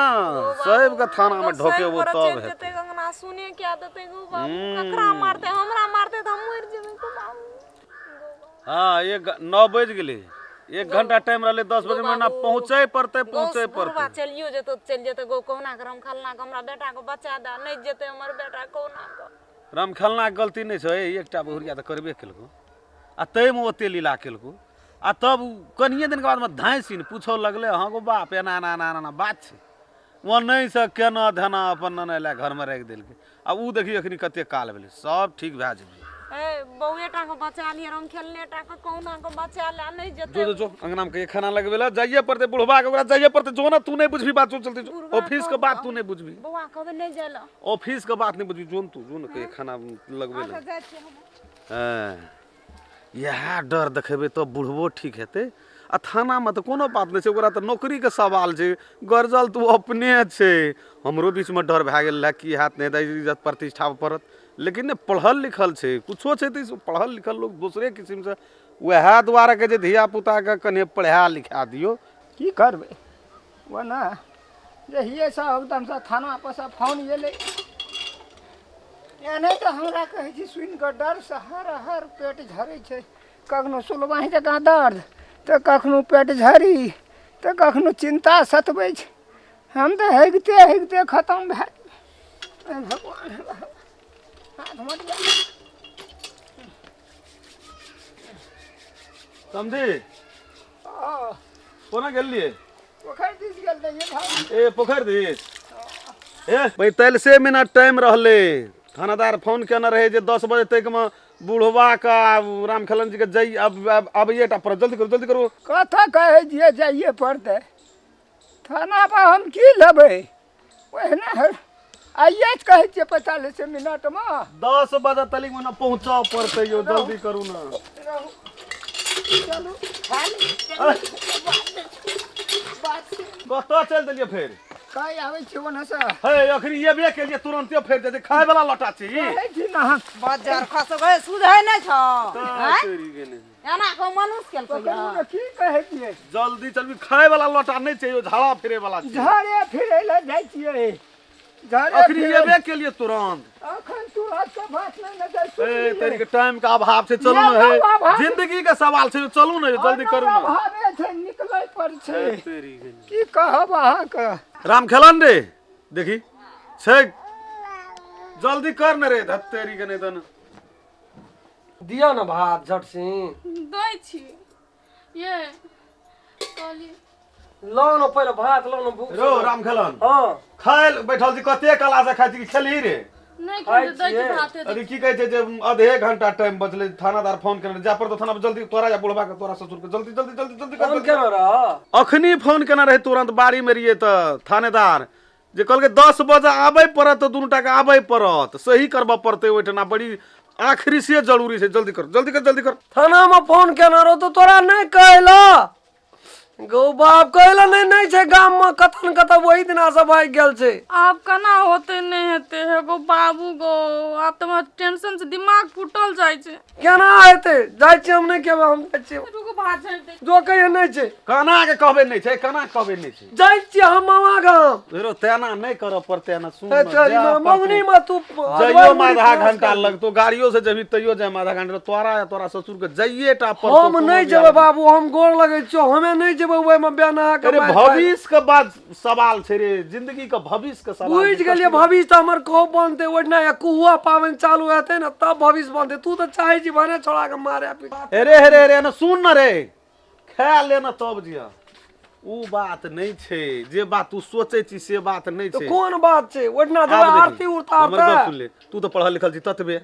B: सब के थाना में ढोके वो तब हेते
F: अंगना सुने क्या देते गो बाबू ककरा मारते हमरा मारते त हम मर जेबे गो बाबू
B: हाँ 9 बज गेले, 1 घंटा टाइम रहले, 10 बजे में ना पहुँचे पड़ते
F: बुढ़वा चलियो जेतो चल जेतो गो कोना करम खलना के हमरा बेटा को बचा दा, नहीं जेते हमर बेटा कोना को।
B: राम खेलना के गलती नहीं छै, एकटा बहुरिया तो करबे केलको आ तय में ओते लीला केलको आ तब कनिए दिन के बाद में धांसिन पूछो लगले हाँ गो बाप एना ना ना ना बात छै वो नहीं से केना धना अपन नने ला घर में राख देलके। अब ऊ देखी अखनी कते काल भेले, सब ठीक भए जेबे।
F: ए बौएटा को बचा लिया, हम खेलनेटा को कोना को बचा ला, नहीं जेते
B: जो अंगना में खाना लगवेला जाइए पड़ते, बुढ़वा के ओकरा जाइए पड़ते। जो ना तू नहीं बुझबी बात, जो चलते जो ऑफिस के बात तू नहीं बुझबी,
F: बौआ कबे नहीं जाला
B: ऑफिस के बात नहीं बुझबी। जोन तू जोन के खाना लगवेला
F: जाय छी हम।
B: हां यह डर देखेबे तो बुढ़बो ठीक हेते। आ थाना में तो कोनो बात नहीं छै, ओकरा तो नौकरी के सवाल छै, गरजल तू अपने छै। हमरो बीच में डर भए गेल है कि हाथ नहीं दे इज्जत प्रतिष्ठा पड़त, लेकिन ने पढ़ल लिखल छै, कुछो छै तो पढ़ल लिखल लोग दूसरे किस्म से वह द्वारा के जे धिया पुता के कने पढ़ा लिखा दियो।
E: की करबे वो ना जहिए से एकदम से थाना पर से फोन एले, एने तो हमरा कहै छी सुन के डर से हर पेट झरै छै, कखनो सुलबाही जकाँ दर्द तो कखनो पेट झरी तो कखनो चिंता सतबै छै। हम तो हेगते खत्म भए गेल। भगवान हाथ मटिया
B: समझी कोना गेलिए
E: पोखरि दिस गेल रहिए भाई।
B: ए पोखर दिस ए 45 मिनट टाइम रहले। थानादार फोन केना रहे जे 10 बजे तक में बुढ़वा का राम खेलन जी के जाई। अब ये टा पर जल्दी करो।
E: कथा कहे दिए जाइए पड़ते थाना पर, हम की लेबै ओहने आइए कहे छियै 45 मिनट में
B: 10 बजे तलिक में पहुंचा पड़ते यो, जल्दी करू ना।
E: चलू
B: कतो चल देलिए फिर
E: कहीं आबै छी ओने से
B: हे अखनी येबे के लिए तुरंते फेर दे खाए वाला लटा छी।
E: कहै छी ना
F: बाजार खसो गए सुधै नै छ
B: तेरी गेने
F: एना को मनुष्य केल
E: तो
F: कहिया
E: कहियो की कहै छियै,
B: जल्दी चलबी, खाए वाला लटा नहीं चाहिए, झाड़ा फिरे वाला छी।
E: झरे फिरै ले जाइ छियै, झरे
B: अखनी
E: फिरै
B: येबे के लिए तुरंत
E: अखन तुरंत के बात नहीं न दे
B: ए तेरी के टाइम का अभाव से चलू ना है, जिंदगी का सवाल छै, चलू ना जल्दी करू ना।
E: भावे छै निकलै पर छै,
B: तेरी गेने
E: की कहब अहाँ के।
B: राम खेलन रे देखी छै, जल्दी कर न रे धत्तेरी के नहीं दन
C: दिया ना भात झट से
D: दै छी ये कहली
C: लो ना पहले भात लो ना भूख
B: रो राम खेलन
C: हां
B: खाइल बैठल छी, कते कला से खाइ छी, खेलही रे।
D: नहीं खेले दै छी भात
B: अरे की कहै छै जे आधे घंटा टाइम बचले, थानादार फोन करने जा पर तो थाना पर जल्दी तोरा या बुढ़वा के तोरा ससुर के जल्दी
C: फोन
B: कर।
C: केना रहा
B: अखनी फोन केना रहे तुरंत बाड़ी में रहिए त थानेदार जे कहलके 10 बजे आबै पड़त तो दुनू टा के आबै पड़त, सही करबा पड़ते ओइठना, बड़ी आखिरी से जरूरी है। जल्दी कर।
C: थाना में फोन केना रहो तो तोरा नहीं कहला गो बाप कहला नहीं छै, गाम में कथन कत वही दिना से भाग गेल छै।
D: आप कना होते नहीं हेते है गो बाबू गो, आप तो टेंशन से दिमाग फुटल जाय छै।
C: केना हेते जाय छी, हम नहीं केबे, हम जाय छी
D: रुको भात झड़ दे
C: जो कहियो नहीं छै,
B: काना के कहबे नहीं छै, काना कहबे नहीं छै,
C: जाय छी हम मामा गाम।
B: रो तेना नहीं कर पड़ते ना, सुन
C: ए चली
B: जा
C: मगनी में तू
B: जाइयो में आधा घंटा लगतो, गाड़ियों से जभी तइयो जाए आधा घंटा, तोरा या तोरा ससुर के जाइए टा पर।
C: हम नहीं जेबे बाबू, हम गोर लगे छियो, हमें नहीं जेबे ओइ में बयाना के।
B: अरे भविष्य के बाद सवाल छै रे, जिंदगी का भविष्य के सवाल।
C: बुझ गेलिए भविष्य तो हमर कहो बनते ओढ़ना या कुहुआ पावन चालू हेते ना तब भविष्य बनते। तू तो चाहे छी भने छोड़ा के मारे पीट।
B: अरे ना सुन न रे, खा ले न तब जिया, ऊ बात नहीं छै, जे बात तू सोचे छी से बात नहीं
C: तो
B: छै।
C: कौन बात छै ओढ़ना जब
B: आब
C: आरती
B: देखी,
C: उतारता
B: हमर बात सुन ले, तू तो पढ़ल लिखल छी ततबे,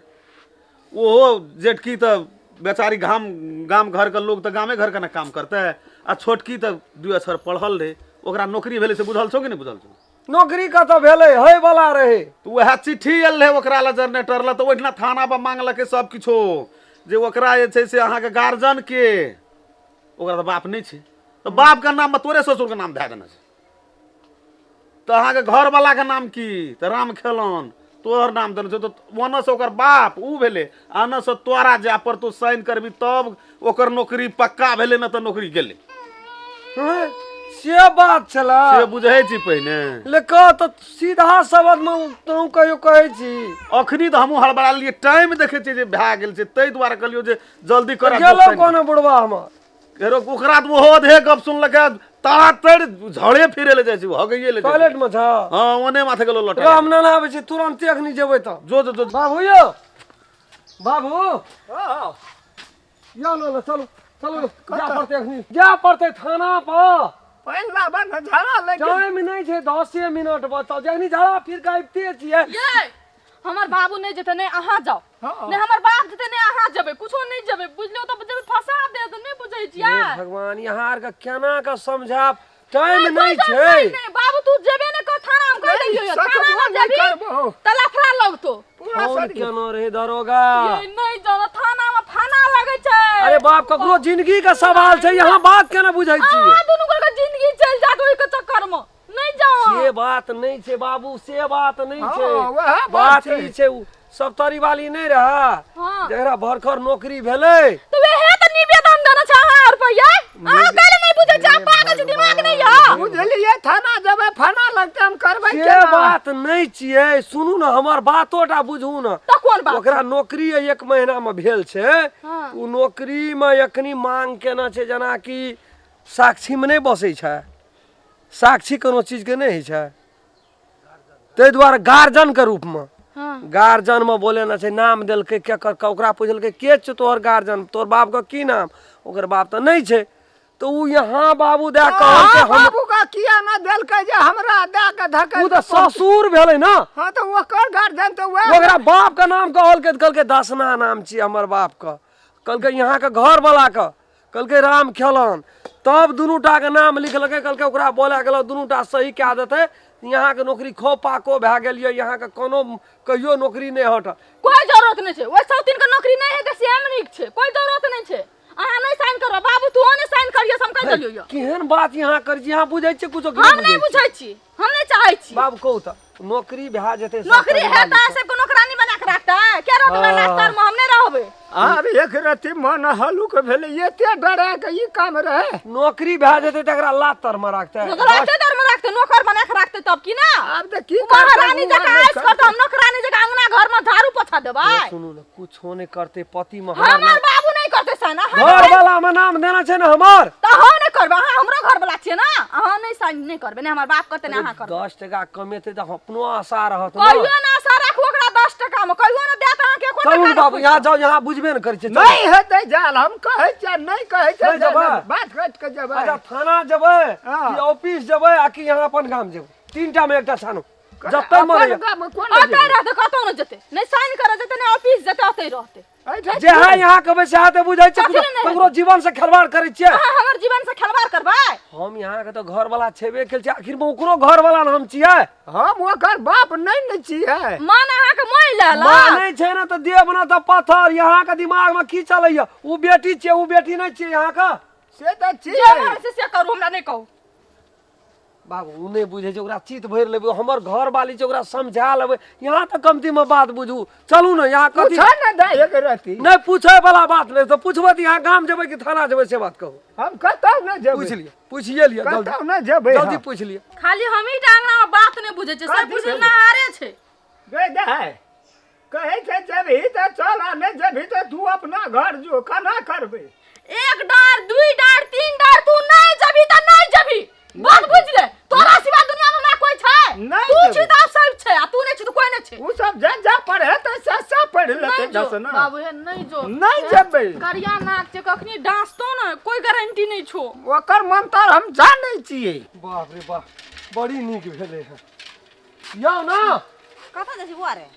B: ओहो जेठकी तो बेचारी गाम घर के लोग तो गामे घर के ना काम करते है, आ छोटकी तो 2 अक्षर पढ़ल रहे, ओकरा नौकरी भेले से बुझल छौ कि नहीं बुझल छौ?
C: नौकरी का तो भेले है वाला रहे,
B: तो वह चिट्ठी आयल रहे ओकरा ला जनरेटर ला, तो ओहिठना थाना पर मांगलके सब किछो, जे ओकरा जे छै से अहाँ के गार्जियन के, ओकरा तो बाप नहीं छै, तो बाप के नाम में तोरे ससुर के नाम धै देना छै, तो अहाँ के घर वाला के नाम की, तो राम खेलन तोहर नाम देने छै, तो ओना से ओकर बाप ऊ भेले, आना से तोरा जा पर तो साइन करबी तब ओकर नौकरी पक्का भेले, न तो नौकरी गेले।
C: से बात छला
B: से बुझै छी पहिने
C: लेकिन तो सीधा शब्द में तू कहियो कहै छी
B: अखनी तो हमहू हड़बड़ा लिए टाइम देखे छी जे भए गेल छै तै दुआरे कहलियो जे जल्दी कर
C: गेलो कोनो बुढ़वा हमर
B: केरो ओकरा तो ओहो दे गप सुनलकै तारा तड़ झड़े फिरे ले जाइ छी हगैये ले
C: टॉयलेट में छ
B: हां ओने माथे गेलो लटा
C: राम ना आबै छी तुरंत एखनी जेबै त
B: जो जो जो
C: बाबू यो बाबू
E: हाँ
C: यो लो चलो चलो जा पड़ते एखनी जा पड़ते थाना पर
E: पहिला बन झाड़ा लेके
C: टाइम नहीं छै 10 मिनट बचल जखनी झाड़ा फिर गाइबते छियै
D: ये हमर बाबू नहीं जेते नहीं अहाँ जाओ
E: हाँ।
D: नहीं हमर बाप जेते नहीं अहाँ जेबे कुछो नहीं जेबे बुझलो तो जेबे फंसा दे तो नहीं बुझै छियै
C: हे भगवान यहाँ आर का केना का समझाब टाइम
D: कोई
C: नहीं
D: कोई
C: छै
D: नहीं बाबू तू जेबे नहीं कर थाना हम कह दियो थाना में जेबी
E: करबो
D: तलाफरा लगतो
E: पूरा
C: कौन
E: सरी
C: केना रहे दरोगा
D: ये नहीं जाना थाना में फाना लगे छै
C: अरे बाप ककरो जिंदगी का सवाल छै यहाँ बात केना बुझै छियै
D: आ दुनु के जिंदगी चल जात ओइ के चक्कर में नहीं जाओ
C: से बात नहीं छै बाबू से बात नहीं
E: हाँ,
C: छै
E: वएह बात
C: बात
E: छै।
C: ई छै उ सप्तरी वाली नहीं रहा
D: हाँ।
C: जकरा भरखर नौकरी भेलै
D: तो वे है तो निवेदन देना छै अहाँ रुपया अहाँ कल नहीं बुझै छै पागल छै दिमाग नहीं है
E: बुझलिए थाना जेबे फाना लगते हम करबै
C: से
E: केना
C: बात नहीं छियै सुनू न हमर बातोटा बुझू न
D: तो कौन बात
C: ओकरा नौकरी 1 महीना में भेल छै
D: हाँ।
C: उ नौकरी में एखनी मांग केना छै जेना कि साक्षी में नहीं बसै छै साक्षी कोनो चीज के नहीं छै ताहि दुआरे गार्जियन के रूप में
D: हां
C: गार्जियन में बोले ना छै नाम देलकै केकर ओकरा पूछलकै के छ तोहर गार्जियन तोहर बाप का की नाम ओकर बाप तो नहीं छै तो उ यहाँ बाबू दे कहलकै हम
E: बाबू का किया ना देलकै जे हमरा दे के धकै
C: उ तो ससुर भेलै ना
E: हां तो ओकर गार्जियन तो वह
C: ओकरा बाप का नाम कहलकै तो कहलकै दसना नाम छी हमर बाप का कहलकै यहाँ के घर वाला का कहलकै राम खेलन तब दुनूटा के नाम लिखलकै कहलकै ओकरा बोला गेलो दुनूटा सही कए देतै यहाँ के नौकरी खो पाको भए गेल ये यहाँ के कोनो कहियो नौकरी नहीं हट
D: कोई जरूरत नहीं छै ओइ सौतीन के नौकरी नहीं है के सेम निक छै कोई जरूरत नहीं छै अहाँ नहीं साइन करो बाबू तू ने साइन करियो हम कह देलियो यो
C: केहन बात यहाँ कर यहाँ बुझै छै कुछो
D: हम नहीं बुझै छी हम नहीं चाहै छी
C: बाबू कहू त नौकरी भए जेतै
D: नौकरी है त ऐसे को नौकरानी बना के रखता है क्या रोत में लास्टर में हम नहीं रहबे
E: आब एक रति मन हलुक भेलै एते डरा के ई काम रहे
C: नौकरी भए जेतै त एकरा लातर में राखतै
D: नौकरानी दर में रखते नौकर बना के रखते तब की ना
E: आब त की
D: महारानी जका ऐस करतो हम नौकरानी जका अंगना घर में झाड़ू पोछा देबै
C: सुनू न कुछ होने करते पति महाराज
D: हमर बाबू नहीं करते साइन
C: घर वाला में नाम देना छै न हमर
D: तो हम नहीं करबे अहाँ हमरो घर वाला छियै ना अहाँ नहीं साइन नहीं करबे नहीं हमर बाप कहते नहीं अहाँ करबे
C: 10 टका कमेते त अपनो आशा रहत
D: कहियो
C: न
D: ना आशा राखू ओकरा 10 टका में कहियो ना देत अहाँ के एको
C: चलू
D: टका
C: बाबू यहाँ जाओ यहाँ बुझबे न करै छै चलू।
E: नहीं हेतै जाल हम कहै छियै नहीं कहै छै
C: नहीं जेबै?
E: बात कट के जेबै
C: अच्छा थाना जेबै
E: हाँ।
C: कि ऑफिस जेबै आ कि यहाँ अपन गाम जेबै तीनटा में एकटा छानो जतै मरे
E: अपन गाम में कोन
D: ओतै रहते कतौ न जेते नहीं साइन करे जेते नहीं ऑफिस जेते ओतै रहते
E: जेबै
C: जे है यहाँ कहबै से हाथे बुझै छै
D: कथी ले नहीं
C: ककरो जीवन से खिलवाड़ करै छियै
D: अहाँ हमर जीवन से खिलवाड़ करबै
C: हम यहाँ के तो घर वाला छेबे केल छै आखिर में ओकरो घर वाला हम छियै
E: हम ओकर बाप नहीं न छियै
D: मन अहाँ के मोइ लेला
C: मानै छै ना त देव ना त पत्थर यहाँ के दिमाग में की चलैया उ बेटी छियै उ बेटी नहीं छियै यहाँ का
E: से त
D: जे
E: छियै
D: मन से करू हमरा नहीं कहू
C: बाबू उ नहीं बुझे छै ओकरा चित भरि लेबै हमर घर वाली छै ओकरा समझा लेबै यहाँ तक कमती में बात बुझू चलू ना यहाँ कथी
E: पूछा न दे एक रति
C: नहीं पूछे वाला बात नहीं तो पूछबै त यहाँ गाम जेबै कि थाना जेबै से बात कहू
E: हम कतौ न जेबै
C: पूछ लिया पूछिए लिया जल्दी
E: कतौ न जेबै
C: जल्दी पूछ लिया
D: खाली हम ही डांगना में बात नहीं बुझे छै सब
E: कथी
D: बुझे
E: भेलै?
D: नहारे छै
E: गए दे कहै छै जेबही त चल आ नहीं जेबही त तू अपना घर जो केना करबै
D: एक डार दुई डार तीन डार तू नहीं जबी त नहीं जबी बात बुझ ले तोरा सिवा दुनिया में ना कोई छै
E: नहीं
D: तू
E: जेबी।
D: छी त सब छै आ तू नहीं छी त कोई नहीं छै
E: उ सब जा पढ़े त सस्ता पढ़ लेतै
D: नहीं जो
E: दस ना
D: बाबू हे नहीं जो
E: नहीं जेबै
D: करिया नाक छै कखनी डांसतो न कोई गारंटी नहीं छो
E: ओकर मंत्र हम जानै छियै
C: बाप रे बाप बड़ी नीक भेलै है यौ ना
F: कथा जैसे हुआ रे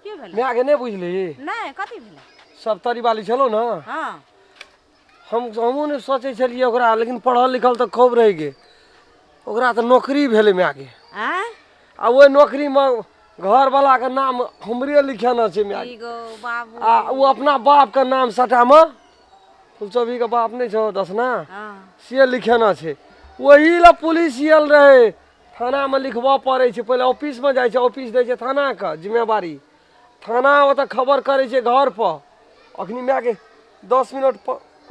F: की भेल
C: मैं आगे नहीं बुझली
F: नहीं कथी भेल
C: सब तरी वाली छलो ना
F: हां
C: हमहूँ ने सोचे छलियै ओकरा लेकिन पढ़ल लिखल तो खूब रहि गे ओकरा तो नौकरी भेलै मैं आगे
F: हैं
C: आ ओहि नौकरी में घर वाला के नाम हमरे लिखाना छै मैं आगे
F: गो बाबू
C: आ वो अपना बाप का नाम सटा में फुलचौबी का बाप नहीं छो दसना
F: हां
C: से लिखाना छै वही ला पुलिस आयल रहे थाना में लिखबा पड़े छै पहले ऑफिस में जाइ छै ऑफिस दै छै थाना का जिम्मेवारी थाना ओतऽ खबर करे छै घर पर अखनी मैं के 10 मिनट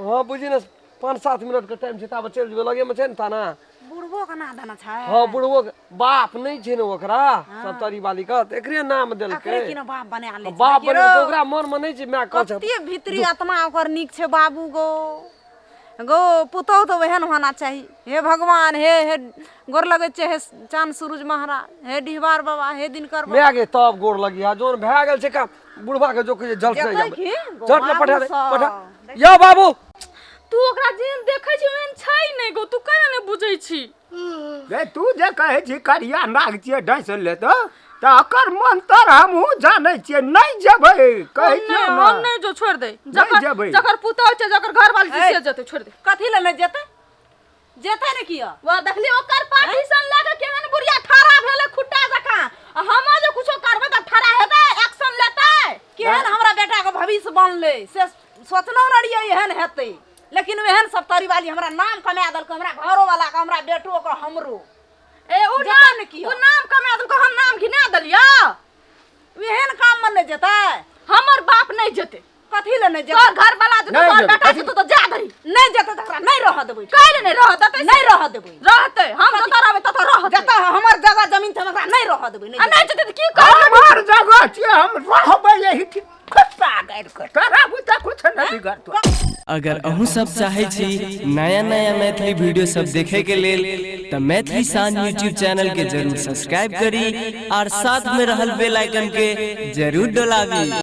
C: हाँ बुझी ना 5-7 मिनट के टाइम छै ताबे चल जेबै लगे में छै ने थाना
F: बुढ़बो का ना देना छै
C: हाँ बुढ़बो के बाप नहीं छे न ओकरा सप्तरी वाली का त एकरे नाम देलकै
F: एकरे की ना बाप बना ले
C: बाप बने तो ओकरा मन में नहीं छे मैं कह छ
F: कते भीतरी आत्मा ओकर नीक छै बाबू गो पुतौ तो वहन होना चाहिए। हे भगवान हे गोर लगे छे हे चांद सूरज महाराज हे डिहबार बाबा हे दिनकर बाबा
C: मैं गे तब गोर लगी हा जोन भए गेल छे का बुढ़वा के जो के जल से
F: जेतै की?
C: चट ले पठा दे
F: बाबू
C: पठा
F: सब।
C: यो बाबू
D: तू ओकरा जेहन देखै छी ओहन छै नै गो, तू केना नै बुझै छी?
E: गे तू जे कहै छी करिया नाग छियै ढैस ले त अकर मन तर हमहू जानै छियै नहीं जेबै कहै छियै ना
D: हम नै जो छोड़ दे।
E: नहीं जेबै।
D: जकर पुतौ छै जकर घर वाली
F: ए,
D: से जेतै छोड़ दे।
F: कथी ले नहीं जेतै ने किया
D: वा देखली ओकर पार्टीशन लागे केहन बुढ़िया ठाड़ा भेले खुट्टा जका। हम जे कुछो करबै त ठाड़ा हेतै एक्शन लेतै।
F: केहन हमरा बेटा के भविष्य बनले से सोचनो न रहिए एहन हेतै, लेकिन एहन सप्तरी वाली हमरा नाम कमा देलकै, हमरा घरो वाला के हमरा बेटो के हमरो।
D: ए उ
F: जेतै
D: नाम
F: ने किया?
D: उ नाम कमा देलको हम नाम घिना देलियो।
F: एहन काम में नहीं जेतै।
D: हमर बाप नै जेतै।
F: कथी ले नहीं
D: तोर
F: जेतै?
D: घर वाला जे
E: नहीं
D: तोर
E: जेबै,
D: बेटा छै तू तो जा दही।
F: नहीं जेतै त एकरा नहीं रह देबै।
D: काहे नै रह देतै?
F: नहीं रह देबै।
D: रहतै हम जतऽ रहबै ततऽ रहतै।
F: जतऽ हमर जगह जमीन छै एकरा नहीं रह देबै।
D: आ नै जेतै त की करबै?
E: हमर जगह छियै हम रहबै यही खुट्टा गाड़ के तोरा बुता कुछ नहीं बिगड़तो।
J: अगर अहूँ सब चाहे छी नया नया मैथिली वीडियो सब देखे के लेल तो मैथिली साँझ यूट्यूब चैनल के जरूर सब्सक्राइब करी और साथ में रहल बेल आइकन के जरूर दबावी।